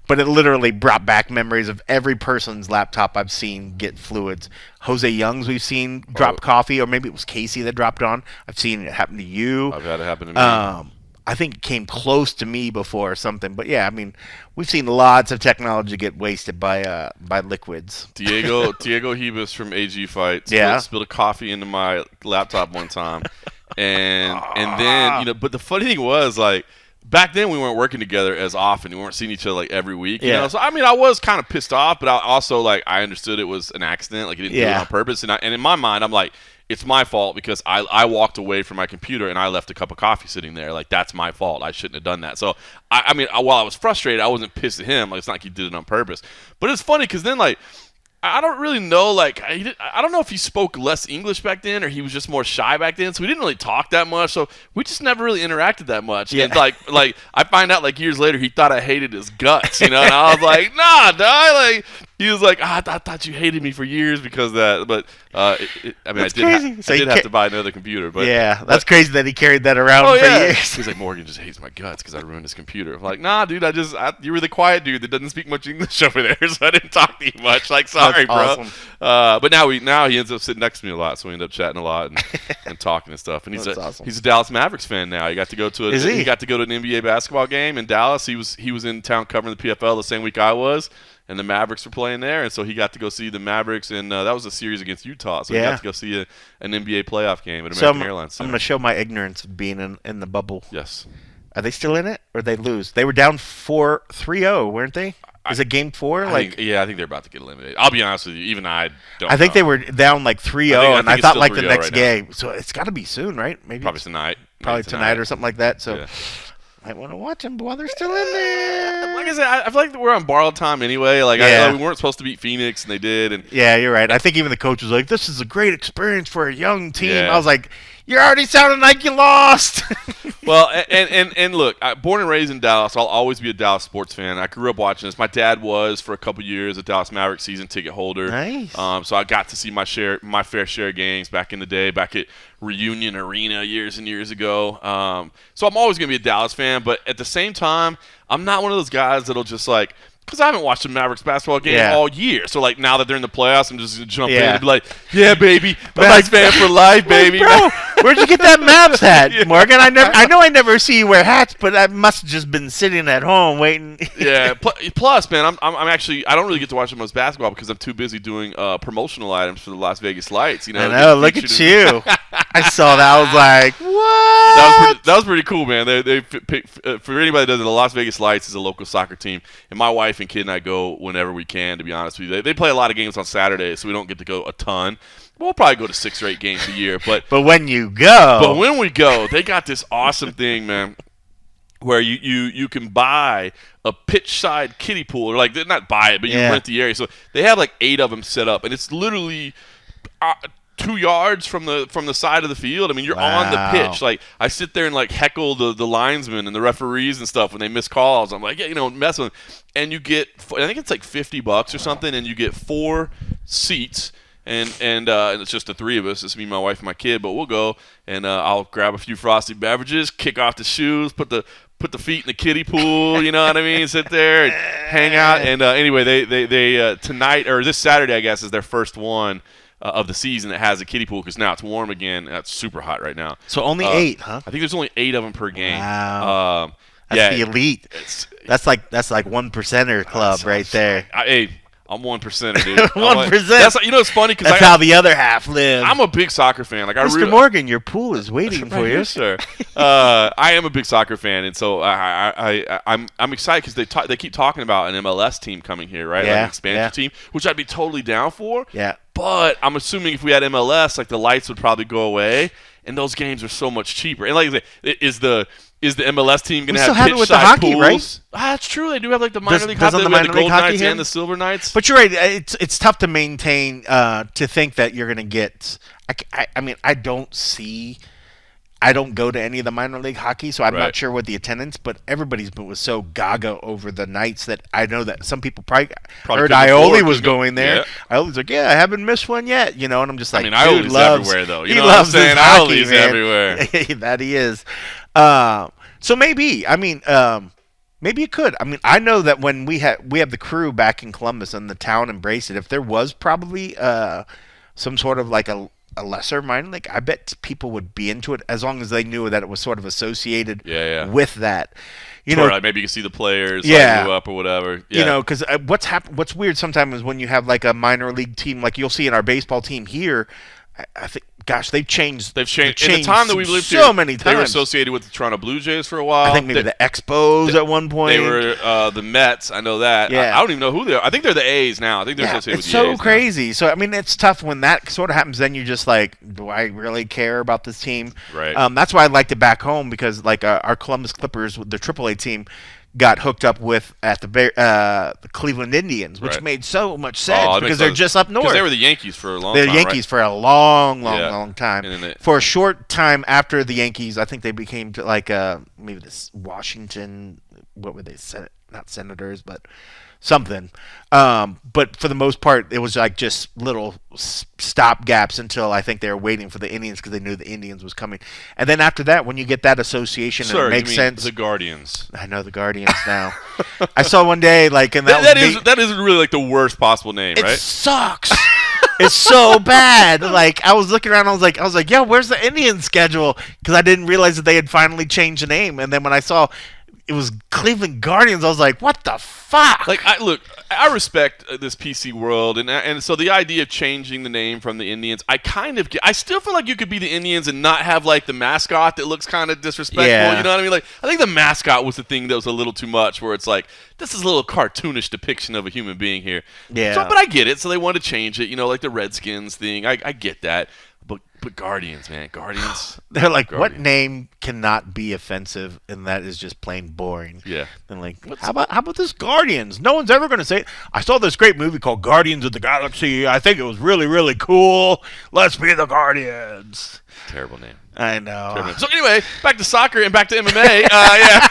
But it literally brought back memories of every person's laptop I've seen get fluids. Jose Young's we've seen drop coffee, or maybe it was Casey that dropped on. I've seen it happen to you. I've had it happen to me. I think it came close to me before or something. But yeah, I mean, we've seen lots of technology get wasted by liquids. Diego Hebus from AG Fight spilled a coffee into my laptop one time, and then but the funny thing was, like, back then we weren't working together as often. We weren't seeing each other like every week. You know? So I mean, I was kind of pissed off, but I also, like, I understood it was an accident. Like, he didn't do it on purpose. And in my mind, I'm like, it's my fault because I walked away from my computer and I left a cup of coffee sitting there. Like, that's my fault. I shouldn't have done that. So I mean, while I was frustrated, I wasn't pissed at him. Like, it's not like he did it on purpose. But it's funny because then, like, I don't really know, like, I don't know if he spoke less English back then or he was just more shy back then, so we didn't really talk that much, so we just never really interacted that much. Yeah. And, like I find out, like, years later, he thought I hated his guts, and I was like, nah, dog, like, he was like, I thought you hated me for years because of that, but, I mean, that's I did have to buy another computer. But that's crazy that he carried that around for years. He's like, Morgan just hates my guts because I ruined his computer. I'm like, nah, dude, you were the quiet dude that doesn't speak much English over there, so I didn't talk to you much. Like, sorry, that's bro. Awesome. But now he ends up sitting next to me a lot, so we end up chatting a lot and talking and stuff. And he's a Dallas Mavericks fan now. He got to go to he got to go to an NBA basketball game in Dallas. He was in town covering the PFL the same week I was. And the Mavericks were playing there, and so he got to go see the Mavericks, and that was a series against Utah. So he got to go see an NBA playoff game at American Airlines Center. I'm going to show my ignorance of being in the bubble. Yes. Are they still in it, or did they lose? They were down 3-0, weren't they? Is it game 4? I think they're about to get eliminated. I'll be honest with you, even I don't I think know. they were down like 3-0, and I thought like the next right game. So it's got to be soon, right? Maybe probably tonight. Probably tonight or something like that. So I want to watch them while they're still in there. Like I said, I feel like we're on borrowed time anyway. Like, we weren't supposed to beat Phoenix, and they did. And yeah, you're right. I think even the coach was like, "This is a great experience for a young team." I was like, "You're already sounding like you lost." Well, and look, born and raised in Dallas, I'll always be a Dallas sports fan. I grew up watching this. My dad was, for a couple years, a Dallas Mavericks season ticket holder. Nice. So I got to see my fair share of games back in the day, back at Reunion Arena years and years ago. So I'm always going to be a Dallas fan, but at the same time, I'm not one of those guys that'll just, like, because I haven't watched a Mavericks basketball game all year. So, like, now that they're in the playoffs, I'm just going to jump in and be like, yeah, baby, Mavericks fan for life, baby. Bro, where'd you get that Mavs hat, Morgan? I know I never see you wear hats, but I must have just been sitting at home waiting. Yeah. Plus, man, I'm actually, I don't really get to watch the most basketball because I'm too busy doing promotional items for the Las Vegas Lights. You know, I know. Look at you. I saw that. I was like, what? That was pretty cool, man. They for anybody that doesn't know, the Las Vegas Lights is a local soccer team, and my wife and kid and I go whenever we can, to be honest with you. They play a lot of games on Saturdays, so we don't get to go a ton. We'll probably go to 6 or 8 games a year. But when you go. But when we go, they got this awesome thing, man, where you can buy a pitch side kiddie pool. Or, like, not buy it, but you rent the area. So they have like 8 of them set up, and it's literally 2 yards from the side of the field. I mean, you're on the pitch. Like, I sit there and, like, heckle the linesmen and the referees and stuff when they miss calls. I'm like, mess with them. And you get, I think it's like $50 or something, and you get 4 seats. And it's just the 3 of us. It's me, my wife, and my kid. But we'll go, and I'll grab a few frosty beverages, kick off the shoes, put the feet in the kiddie pool. You know what I mean? Sit there and hang out. And anyway, they tonight, or this Saturday, I guess, is their first one of the season that has a kiddie pool, because now it's warm again. And it's super hot right now. So only 8, huh? I think there's only 8 of them per game. Wow. That's the elite. That's like 1%er club right there. I'm 1%er, dude. 1%. That's, it's funny because that's how the other half live. I'm a big soccer fan. Like, Mr. Morgan, your pool is waiting for you, sir. I am a big soccer fan, and so I'm excited because they keep talking about an MLS team coming here, right? Like an expansion team, which I'd be totally down for. Yeah. But I'm assuming if we had MLS, like, the lights would probably go away, and those games are so much cheaper. And like, is the MLS team going to have pitch side pools? Right? That's true. They do have, like, the minor league hockey. They have the Gold Knights and the Silver Knights. But you're right. It's tough to maintain, to think that you're going to get. I mean, I don't see. I don't go to any of the minor league hockey, so I'm Right. not sure what the attendance. But everybody's was so gaga over the Knights that I know that some people probably heard couldn't afford Aioli to was go. going there. Yeah. Aioli's like, yeah, I haven't missed one yet, and I'm just like, I mean, dude Aioli's loves everywhere, though. You he know what I'm loves his saying? hockey, Aioli's man. everywhere. That he is. So maybe, I mean, maybe it could. I mean, I know that when we have the crew back in Columbus and the town embraced it. If there was probably some sort of like a lesser minor league, I bet people would be into it as long as they knew that it was sort of associated with that. Like maybe you can see the players Yeah. move up or whatever. Yeah. Because what's weird sometimes is when you have like a minor league team, like you'll see in our baseball team here. I think, gosh, they've changed. They've changed. In the time that we've lived so here, many times. they were associated with the Toronto Blue Jays for a while. I think maybe the Expos at one point. They were the Mets. I know that. Yeah. I don't even know who they are. I think they're the A's now. I think they're associated with it's the A's. so crazy. Now. So I mean, it's tough when that sort of happens. Then you're just like, do I really care about this team? Right. That's why I liked it back home because like our Columbus Clippers, the AAA team, got hooked up with at the Cleveland Indians, which made so much sense because they're just up north. Because they were the Yankees for a long time. They're Yankees for a long time. And then For a short time after the Yankees, I think they became like maybe this Washington. What were they? Not Senators, but something. But for the most part, it was like just little stop gaps until I think they were waiting for the Indians because they knew the Indians was coming. And then after that, when you get that association, Sir, it makes you mean sense. The Guardians. I know the Guardians now. I saw one day like, and that isn't really like the worst possible name, it right? sucks. It's so bad. Like I was looking around, I was like, yeah, where's the Indian schedule? Because I didn't realize that they had finally changed the name. And then when I saw it was Cleveland Guardians, I was like, what the fuck? Like I respect this PC world, and so the idea of changing the name from the Indians, I still feel like you could be the Indians and not have like the mascot that looks kind of disrespectful. Yeah. You know what I mean? Like I think the mascot was the thing that was a little too much, where it's like this is a little cartoonish depiction of a human being here. Yeah. So, but I get it. So they wanted to change it. Like the Redskins thing. I get that. But Guardians, man, Guardians. They're like, Guardians. what name cannot be offensive, and that is just plain boring. Yeah. And like, how about this Guardians? No one's ever going to say it. I saw this great movie called Guardians of the Galaxy. I think it was really, really cool. Let's be the Guardians. Terrible name. I know. So anyway, back to soccer and back to MMA. Yeah,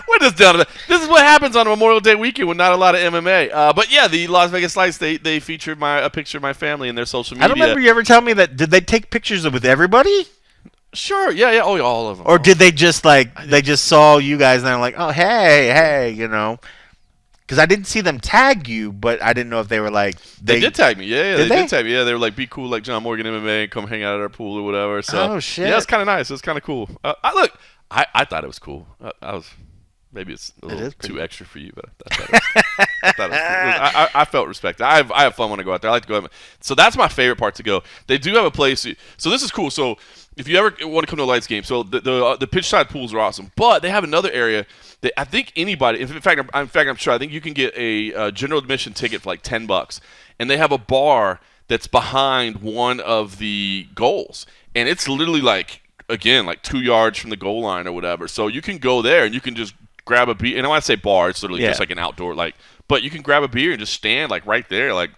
we're just done with it. This is what happens on a Memorial Day weekend with not a lot of MMA. But yeah, the Las Vegas Lights, they featured a picture of my family in their social media. I don't remember you ever telling me that. Did they take pictures with everybody? Sure. Yeah. Oh, yeah, all of them. Or did they just they just saw you guys and they're like, oh, hey, Because I didn't see them tag you, but I didn't know if they were like they did tag me. Yeah, Did they did tag me. Yeah, they were like, be cool like John Morgan MMA and come hang out at our pool or whatever. So oh shit, yeah, it's kind of nice. It's kind of cool. I thought it was cool. Maybe it's a little too extra for you, but I thought it was cool. I felt respected. I have fun when I go out there. I like to go out. So that's my favorite part to go. They do have a place. So this is cool. So if you ever want to come to a Lights game, so the pitch side pools are awesome, but they have another area that I think anybody. In fact, I'm sure. I think you can get a general admission ticket for like $10, and they have a bar that's behind one of the goals, and it's literally like 2 yards from the goal line or whatever. So you can go there and you can just grab a beer. And when I say bar, it's literally just like an outdoor but you can grab a beer and just stand like right there, like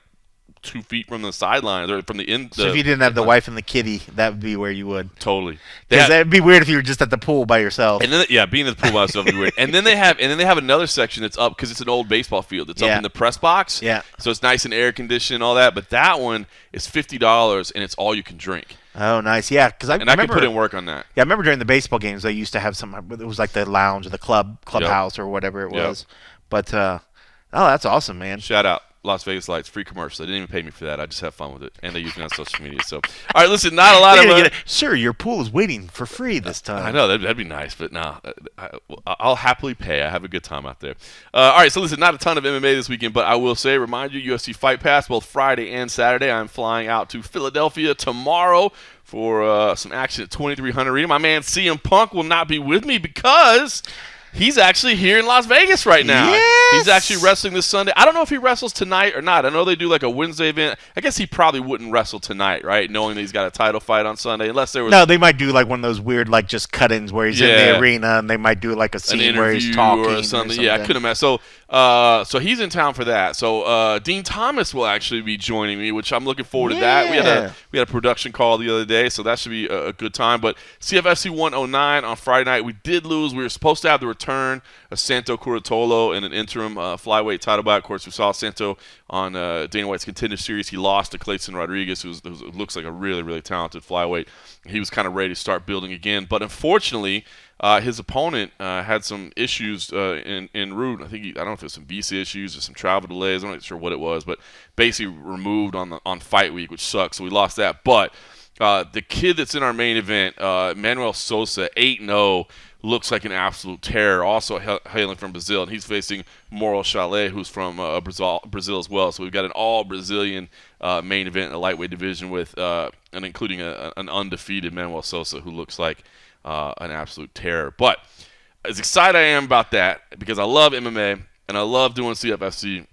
2 feet from the sidelines or from the end. So if you didn't have the wife and the kitty, that would be where you would. Totally. Because that'd be weird if you were just at the pool by yourself. And then being at the pool by yourself would be weird. And then they have another section that's up because it's an old baseball field. It's up in the press box. Yeah. So it's nice and air conditioned and all that. But that one is $50 and it's all you can drink. Oh, nice. Yeah, because I can put in work on that. Yeah, I remember during the baseball games they used to have some. It was like the lounge or the clubhouse or whatever it was. But that's awesome, man. Shout out Las Vegas Lights, free commercial. They didn't even pay me for that. I just have fun with it, and they use me on social media. So, all right, listen, not a lot of Sir, your pool is waiting for free this time. I know that'd be nice, but no, I'll happily pay. I have a good time out there. All right, so listen, not a ton of MMA this weekend, but I will say, remind you, UFC Fight Pass both Friday and Saturday. I'm flying out to Philadelphia tomorrow for some action at 2300 Arena. My man CM Punk will not be with me because he's actually here in Las Vegas right now. Yes! He's actually wrestling this Sunday. I don't know if he wrestles tonight or not. I know they do like a Wednesday event. I guess he probably wouldn't wrestle tonight, right? Knowing that he's got a title fight on Sunday, unless there was. No, they might do like one of those weird like just cut-ins where he's in the arena, and they might do like a scene where he's talking or something. Yeah, I couldn't imagine. So So he's in town for that. So Dean Thomas will actually be joining me, which I'm looking forward to that. We had a production call the other day, so that should be a good time. But CFFC 109 on Friday night, we did lose. We were supposed to have the return of Santo Curatolo in an interim flyweight title bout. Of course, we saw Santo on Dana White's Contender Series. He lost to Clayton Rodriguez, who looks like a really, really talented flyweight. He was kind of ready to start building again. But unfortunately, his opponent had some issues en route. I don't know if it was some visa issues or some travel delays. I'm not sure what it was, but basically removed on fight week, which sucks. So we lost that. But the kid that's in our main event, Manuel Sosa, 8-0, looks like an absolute terror. Also hailing from Brazil, and he's facing Mauro Chalet, who's from Brazil as well. So we've got an all Brazilian main event in the lightweight division with and including an undefeated Manuel Sosa, who looks like an absolute terror. But as excited I am about that, because I love MMA and I love doing CFFC,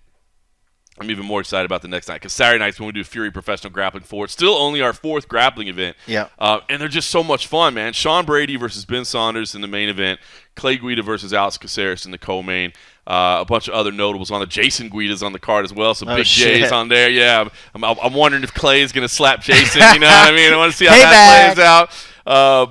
I'm even more excited about the next night, because Saturday night's when we do Fury Professional Grappling 4. It's still only our 4th grappling event. Yeah. And they're just so much fun, man. Sean Brady versus Ben Saunders in the main event. Clay Guida versus Alex Caceres in the co-main. A bunch of other notables on the. Jason Guida's on the card as well, so Big J's on there. Yeah, I'm wondering if Clay is going to slap Jason. You know what I mean? I want to see how that plays out.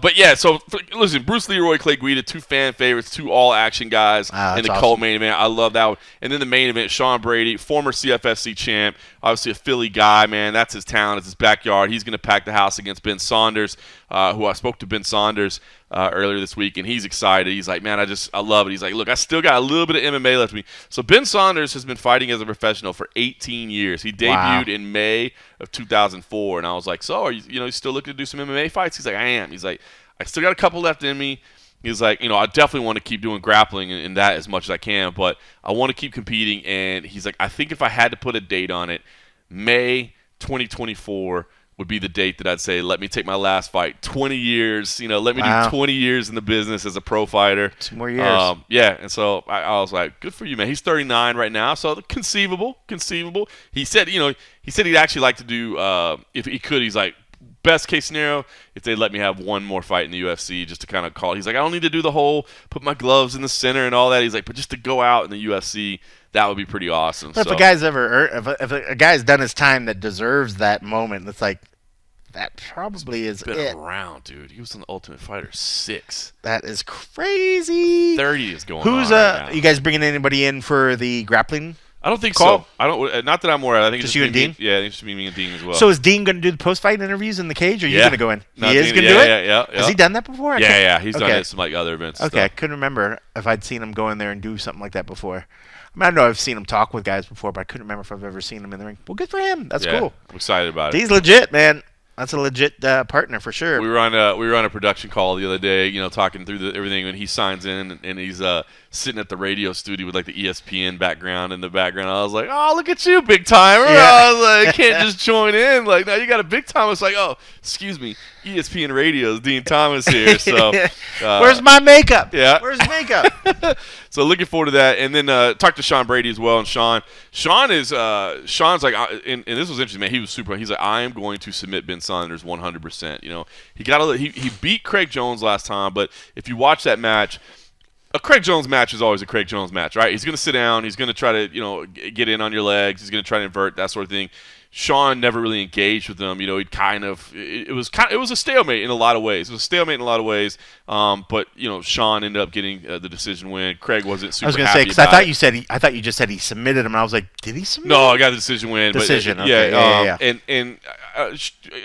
But yeah, so listen, Bruce Leroy, Clay Guida, 2 fan favorites, 2 all-action guys in the co-main event. I love that one. And then the main event, Sean Brady, former CFFC champ, obviously a Philly guy, man. That's his talent. It's his backyard. He's going to pack the house against Ben Saunders, who I spoke to Ben Saunders earlier this week, and he's excited. He's like, man, I love it. He's like, look, I still got a little bit of MMA left in me. So Ben Saunders has been fighting as a professional for 18 years. He debuted in May of 2004, and I was like, so are you still looking to do some MMA fights? He's like, I am. He's like, I still got a couple left in me. He's like, I definitely want to keep doing grappling and that as much as I can, but I want to keep competing. And he's like, I think if I had to put a date on it, May 2024 would be the date that I'd say, let me take my last fight. 20 years, let me do 20 years in the business as a pro fighter. 2 more years. Yeah, and so I was like, good for you, man. He's 39 right now, so conceivable. He said, he'd actually like to do, if he could, he's like, best case scenario, if they let me have one more fight in the UFC just to kind of call. He's like, I don't need to do the whole put my gloves in the center and all that. He's like, but just to go out in the UFC, that would be pretty awesome. But if a guy's if a guy's done his time that deserves that moment, it's like, that probably is been around, dude. He was in the Ultimate Fighter 6. That is crazy. 30 is going on right now. You guys bringing anybody in for the grappling? I don't think so. I don't. Not that I'm aware of. I think just it's you and Dean? Yeah, I think it's just me and Dean as well. So is Dean going to do the post-fight interviews in the cage, or are you going to go in? No, he is going to do it? Yeah. Has he done that before? Yeah. He's done it at some other events. Okay, I couldn't remember if I'd seen him go in there and do something like that before. I know I've seen him talk with guys before, but I couldn't remember if I've ever seen him in the ring. Well, good for him. That's cool. I'm excited about it. He's legit, man. That's a legit partner for sure. We were on a production call the other day, talking through everything, and he signs in and he's sitting at the radio studio with like the ESPN background in the background. I was like, oh, look at you, big timer. Yeah. I was like, can't just join in. Like, now you got a big timer. It's like, oh, excuse me, ESPN Radio's Dean Thomas here. So where's my makeup? Yeah, where's makeup? So looking forward to that, and then talk to Sean Brady as well. And Sean's like, and this was interesting, man. He was super. He's like, I am going to submit Ben Saunders 100%. He beat Craig Jones last time, but if you watch that match, a Craig Jones match is always a Craig Jones match, right? He's going to sit down. He's going to try to get in on your legs. He's going to try to invert, that sort of thing. Sean never really engaged with him. It was a stalemate in a lot of ways. But Sean ended up getting the decision win. Craig wasn't super happy. I was going to say, because I thought you just said he submitted him, and I was like, did he submit? No, I got the decision win. Decision, okay. Yeah. And I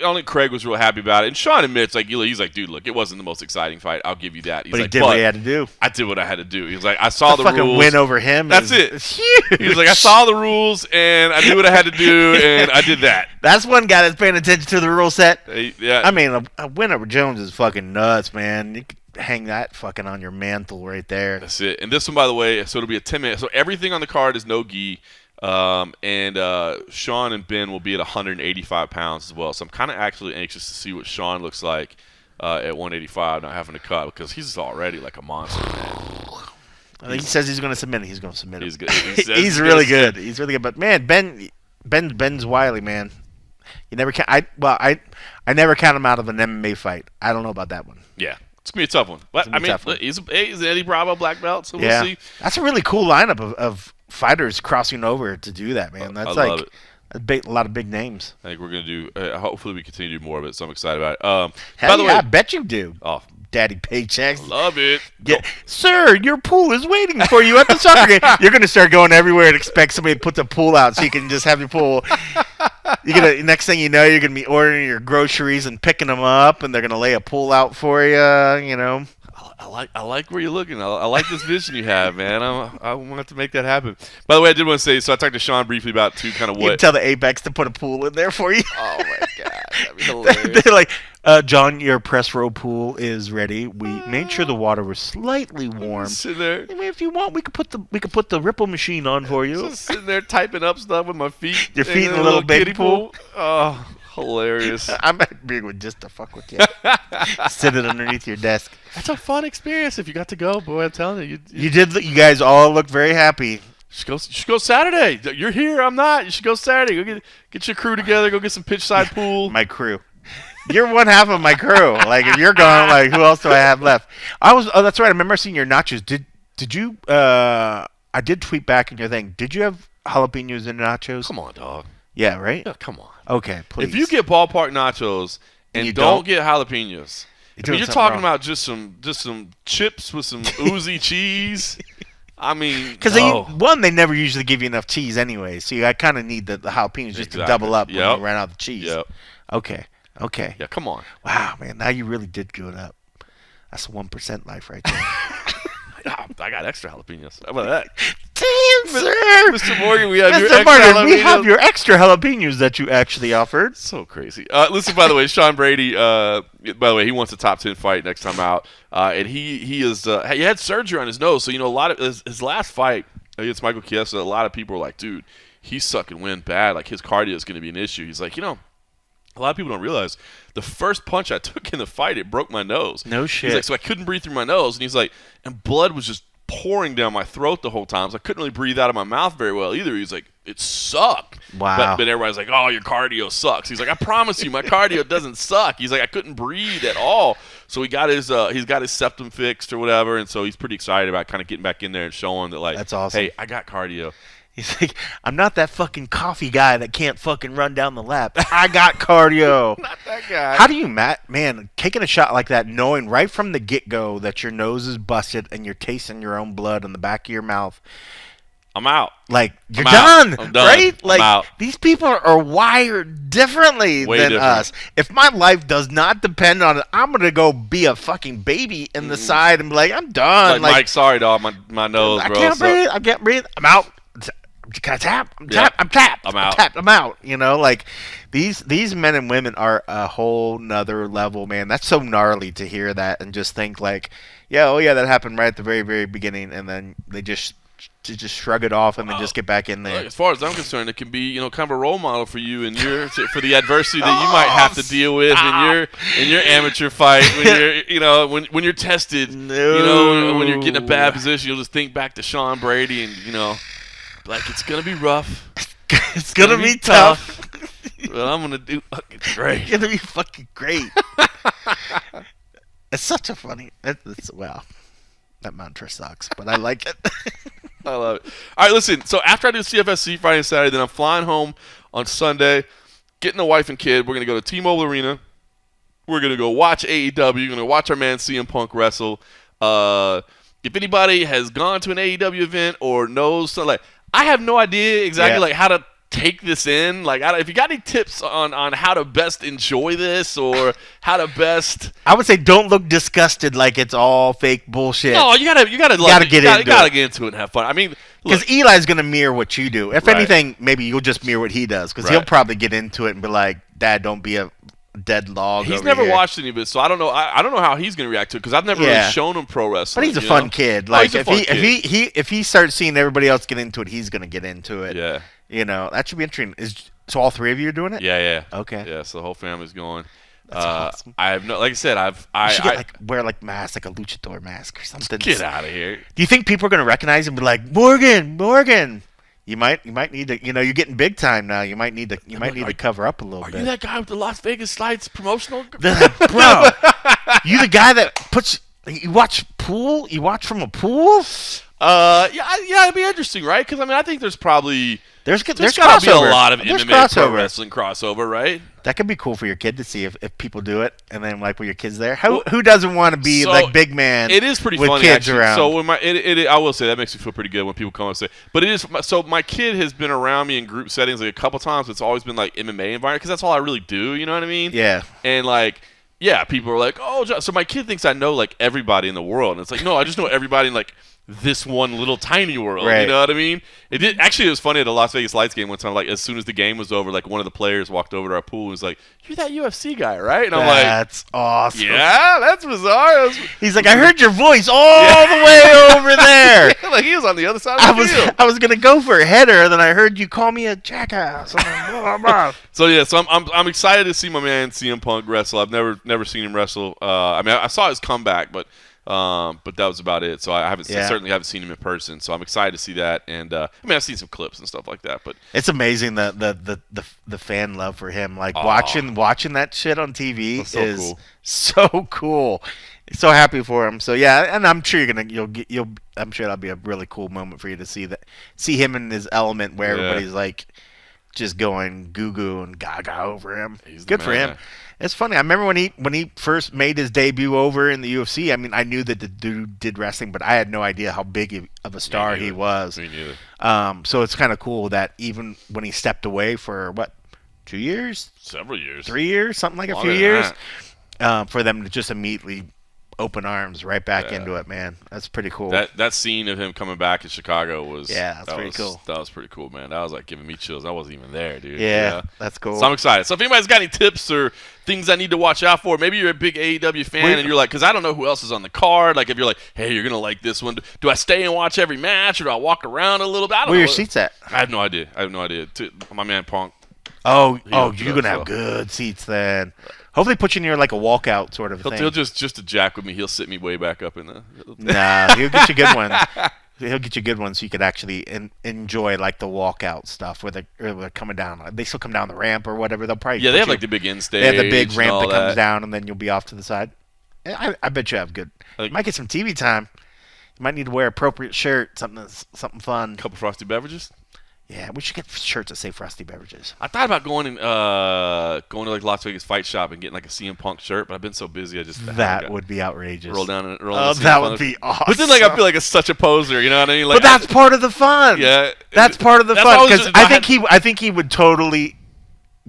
don't think Craig was real happy about it. And Sean admits, he's like, dude, look, it wasn't the most exciting fight. I'll give you that. But he did what he had to do. I did what I had to do. He was like, I saw the rules. Fucking win over him. That's it. It's huge. He was like, I saw the rules, and I knew what I had to do, and I did that. That's one guy that's paying attention to the rule set. Yeah. I mean, a win over Jones is fucking nuts, man. You could hang that fucking on your mantle right there. That's it. And this one, by the way, so it'll be a 10-minute. So everything on the card is no gi. And Sean and Ben will be at 185 pounds as well. So I'm kind of actually anxious to see what Sean looks like at 185, not having to cut, because he's already like a monster, man. He says he's going to submit it. He's going to submit it. He's good. He's really good. He's really good. But man, Ben's wily, man. You never count. I never count him out of an MMA fight. I don't know about that one. Yeah, it's gonna be a tough one. But I mean, he's an Eddie Bravo black belt, so we'll see. That's a really cool lineup of fighters crossing over to do that, man. That's I love it. A lot of big names. I think we're gonna do. Hopefully, we continue to do more of it. So I'm excited about it. Hell By the way, I bet you do. oh, Daddy paychecks. love it. Sir, your pool is waiting for you at the soccer game. You're going to start going everywhere and expect somebody to put the pool out so you can just have your pool. Next thing you know, you're going to be ordering your groceries and picking them up, and they're going to lay a pool out for you, I like where you're looking. I like this vision you have, man. I want to make that happen. By the way, I did want to say, so I talked to Sean briefly about kind of what. You can tell the Apex to put a pool in there for you. Oh my god, that'd be hilarious. They're like, John, your press row pool is ready. We made sure the water was slightly warm. Sitting there. I mean, if you want, we could put the ripple machine on for you. Just sitting there typing up stuff with my feet. Your feet in a little baby pool. Oh, hilarious. I might be with just to fuck with you. Sit it underneath your desk. That's a fun experience if you got to go, boy. I'm telling you. You did. You guys all look very happy. You should go Saturday. You're here. I'm not. You should go Saturday. Go get your crew together. Go get some pitch side pool. My crew. You're one half of my crew. Like if you're gone, like who else do I have left? Oh, that's right. I remember seeing your nachos. Did you? I did tweet back in your thing. Did you have jalapenos in nachos? Come on, dog. Yeah, right. Yeah, come on. Okay, please. If you get ballpark nachos and you don't get jalapenos, you're talking wrong. about just some chips with some oozy cheese. I mean, because they never usually give you enough cheese anyway, so I kind of need the jalapenos just to double up when you run out of cheese. Yep. Okay. Yeah, come on. Wow, man, now you really did good up. That's 1% life right there. I got extra jalapenos. How about that? Damn, sir. Mr. Morgan, we have your Mr. extra Morgan, jalapenos. we have your extra jalapenos that you actually offered. So crazy. Listen, by the way, Sean Brady, by the way, he wants a top 10 fight next time out. And he had surgery on his nose. So, a lot of his last fight against Michael Chiesa, a lot of people were like, dude, he's sucking wind bad. Like, his cardio is going to be an issue. He's like, a lot of people don't realize the first punch I took in the fight, it broke my nose. No shit. He's like, so I couldn't breathe through my nose. And he's like, and blood was just pouring down my throat the whole time. So I couldn't really breathe out of my mouth very well either. He's like, it sucked. Wow. But everybody's like, oh, your cardio sucks. He's like, I promise you, my cardio doesn't suck. He's like, I couldn't breathe at all. So he's got his septum fixed or whatever. And so he's pretty excited about kind of getting back in there and showing that, like, that's awesome. Hey, I got cardio. He's like, I'm not that fucking coffee guy that can't fucking run down the lap. I got cardio. Not that guy. How do you, man, taking a shot like that, knowing right from the get-go that your nose is busted and you're tasting your own blood on the back of your mouth? I'm out. Like, you're done. done, I'm done. right? Like, I'm out. These people are wired differently Way than different. us. If my life does not depend on it, I'm going to go be a fucking baby in the side and be like, I'm done. Like, Mike, sorry, dog. My nose, I bro. can't breathe. I can't breathe. I'm out. Can I tap? I'm tapped. I'm tapped. I'm out. I'm out. Like these men and women are a whole nother level, man. That's so gnarly to hear that and just think like, that happened right at the very, very beginning, and then they just shrug it off and then just get back in there. As far as I'm concerned, it can be kind of a role model for you and for the adversity that you might have to deal with in your amateur fight when you're when you're tested. No. When you're getting a bad position, you'll just think back to Sean Brady and like it's gonna be rough. It's gonna be tough. But I'm gonna do fucking great. It's gonna be fucking great. It's such a funny. Wow. That mantra sucks, but I like it. I love it. All right, listen. So after I do CFFC Friday and Saturday, then I'm flying home on Sunday, getting a wife and kid. We're gonna go to T-Mobile Arena. We're gonna go watch AEW. We're gonna watch our man CM Punk wrestle. If anybody has gone to an AEW event or knows something, like I have no idea exactly like how to take this in. Like, if you got any tips on how to best enjoy this or how to best, I would say don't look disgusted like it's all fake bullshit. No, you gotta get into it and have fun. I mean, because Eli's gonna mirror what you do. If anything, maybe you'll just mirror what he does because he'll probably get into it and be like, "Dad, don't be a dead log." He's never watched any of it, so I don't know. I don't know how he's gonna react to it because I've never really shown him pro wrestling. But he's a fun kid. Like if he starts seeing everybody else get into it, he's gonna get into it. Yeah. That should be interesting. So all three of you are doing it? Yeah. Okay. Yeah, so the whole family's going. That's awesome. I have no, like I said, you should wear masks, like a luchador mask or something. Get out of here. Do you think people are gonna recognize him and be like, Morgan? You might need to. You're getting big time now. You might need to cover up a little bit. Are you that guy with the Las Vegas Lights promotional? Bro, you the guy that puts. You watch pool? You watch from a pool? Yeah, it'd be interesting, right? Because I mean, I think there's probably There's got crossover. to be a lot of There's MMA pro crossover. wrestling crossover, right? That could be cool for your kid to see if people do it, and then like when your kid's there, who doesn't want to be So, like big man? It is pretty with funny, kids actually. around. So when I will say that makes me feel pretty good when people come and say. But it is so my kid has been around me in group settings like a couple times. It's always been like MMA environment because that's all I really do. You know what I mean? Yeah. And like. Yeah, people are like, oh, so my kid thinks I know like everybody in the world, and it's like, no, I just know everybody in like this one little tiny world. Right. You know what I mean? It was funny at a Las Vegas Lights game one time. Like as soon as the game was over, like one of the players walked over to our pool and was like, "You're that UFC guy, right?" And I'm like, That's awesome. "Yeah, that's bizarre." He's like, I heard your voice all the way over there. Like he was on the other side of the field. I was gonna go for a header, and then I heard you call me a jackass. So yeah, so I'm excited to see my man CM Punk wrestle. I've never seen him wrestle. I mean, I saw his comeback, but that was about it. So I certainly haven't seen him in person. So I'm excited to see that. And I mean, I've seen some clips and stuff like that. But it's amazing the fan love for him. Like watching that shit on TV is cool. so cool. So happy for him. So yeah, and I'm sure I'm sure that'll be a really cool moment for you to see him in his element where everybody's like just going goo goo and gaga over him. He's good for him. It's funny. I remember when he first made his debut over in the UFC. I mean, I knew that the dude did wrestling, but I had no idea how big of a star he was. Me neither. So it's kind of cool that even when he stepped away for 2 years, several years, 3 years, something like a few years, for them to just immediately open arms right back into it, man. That's pretty cool. That scene of him coming back in Chicago was pretty cool. That was pretty cool, man. That was like giving me chills. I wasn't even there, dude. Yeah, that's cool. So I'm excited. So if anybody's got any tips or things I need to watch out for, maybe you're a big AEW fan and you're like, because I don't know who else is on the card. Like if you're like, hey, you're gonna like this one. Do I stay and watch every match, or do I walk around a little bit? I don't know. Where your seats at? I have no idea. My man Punk. You're gonna have good seats then. Hopefully, put you near like a walkout sort of thing. He'll just to jack with me. He'll sit me way back up in the. Nah, he'll get you good ones. He'll get you good ones so you could actually enjoy like the walkout stuff where they're coming down. They still come down the ramp or whatever. They'll probably they have like the big end stage. They have the big ramp that comes down, and then you'll be off to the side. I bet you have good. You might get some TV time. You might need to wear appropriate shirt, something fun. A couple frosty beverages. Yeah, we should get shirts that say Frosty Beverages. I thought about going to like Las Vegas Fight Shop and getting like a CM Punk shirt, but I've been so busy. That would be outrageous. Roll down. That would be awesome. But then, like, I feel like it's such a poser. You know what I mean? Like, but that's part of the fun. Yeah, that's part of the fun because I think he would totally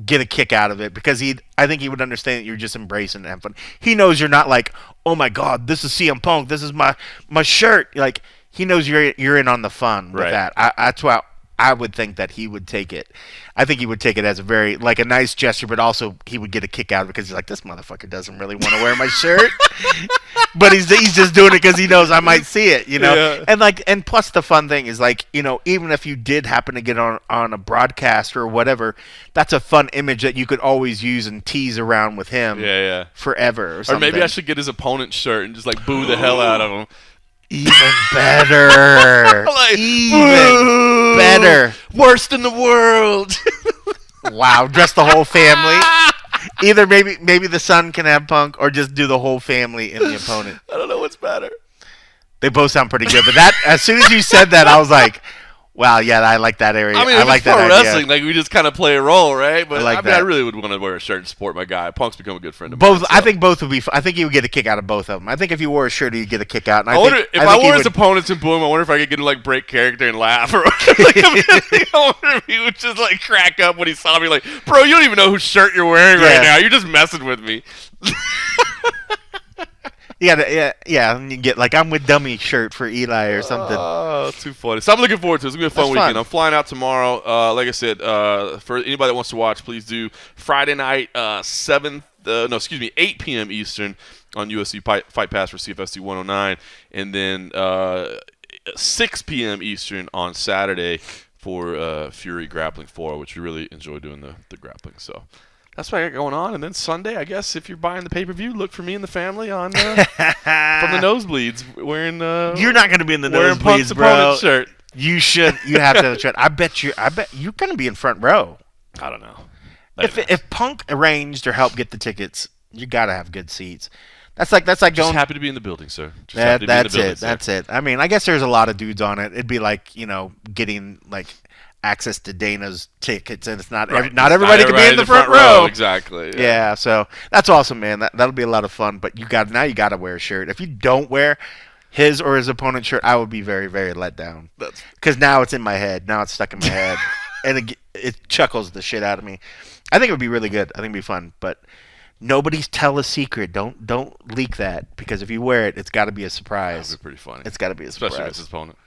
get a kick out of it because I think he would understand that you're just embracing and having fun. He knows you're not like, oh my God, this is CM Punk. This is my shirt. Like he knows you're in on the fun with that. That's why. I would think that he would take it. I think he would take it as a very, like a nice gesture, but also he would get a kick out of it because he's like, this motherfucker doesn't really want to wear my shirt. But he's just doing it because he knows I might see it, you know? Yeah. And plus the fun thing is like, you know, even if you did happen to get on a broadcast or whatever, that's a fun image that you could always use and tease around with him forever or something. Or maybe I should get his opponent's shirt and just like boo the hell out of him. Even better. Even better. Worst in the world. Wow, dress the whole family. Either maybe the son can have Punk or just do the whole family in the opponent. I don't know what's better. They both sound pretty good, but that as soon as you said that, I was like, wow, yeah, I like that area. I mean, I like that for idea. wrestling, like we just kind of play a role, right? But I really would want to wear a shirt and support my guy. Punk's become a good friend of mine. I think both would be. I think you would get a kick out of both of them. I think if you wore a shirt, you'd get a kick out. And I wonder if I wore his opponents and boom. I wonder if I could get him like break character and laugh, or like, I wonder if he would just like crack up when he saw me, like, bro, you don't even know whose shirt you're wearing right now. You're just messing with me. Yeah, and you get like I'm with dummy shirt for Eli or something. Oh, too funny. So I'm looking forward to it. It's going to be a fun weekend. I'm flying out tomorrow. Like I said, for anybody that wants to watch, please do Friday night, 8 p.m. Eastern on UFC Fight Pass for CFFC 109. And then 6 p.m. Eastern on Saturday for Fury Grappling 4, which we really enjoy doing the grappling. So that's what I got going on. And then Sunday, I guess, if you're buying the pay-per-view, look for me and the family on from the nosebleeds wearing you're not going to be in the nosebleeds, bro. Shirt. You should. You have to have a shirt. I bet you're going to be in front row. I don't know. If Punk arranged or helped get the tickets, you got to have good seats. That's like Just going. happy to be in the building, sir. Just happy to be in the That's building, it. sir. That's it. I mean, I guess there's a lot of dudes on it. It'd be like getting like access to Dana's tickets, and it's not Right. not everybody can be in the front row. Exactly. Yeah, so that's awesome, man. That'll be a lot of fun. But you got to wear a shirt. If you don't wear his or his opponent's shirt, I would be very, very let down. Because now it's in my head. Now it's stuck in my head, and it chuckles the shit out of me. I think it would be really good. I think it'd be fun. But nobody's tell a secret. Don't leak that, because if you wear it, it's got to be a surprise. That'd be pretty funny. It's got to be a surprise. Especially against his opponent.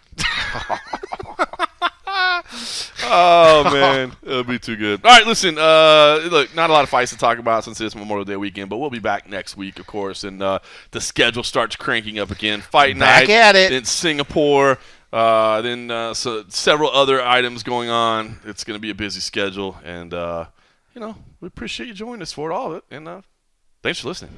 Oh man, it'll be too good. All right, listen. Look, not a lot of fights to talk about since it's Memorial Day weekend, but we'll be back next week, of course, and the schedule starts cranking up again. Fight Back night at it. in Singapore. Then several other items going on. It's going to be a busy schedule, and we appreciate you joining us for all of it. And thanks for listening.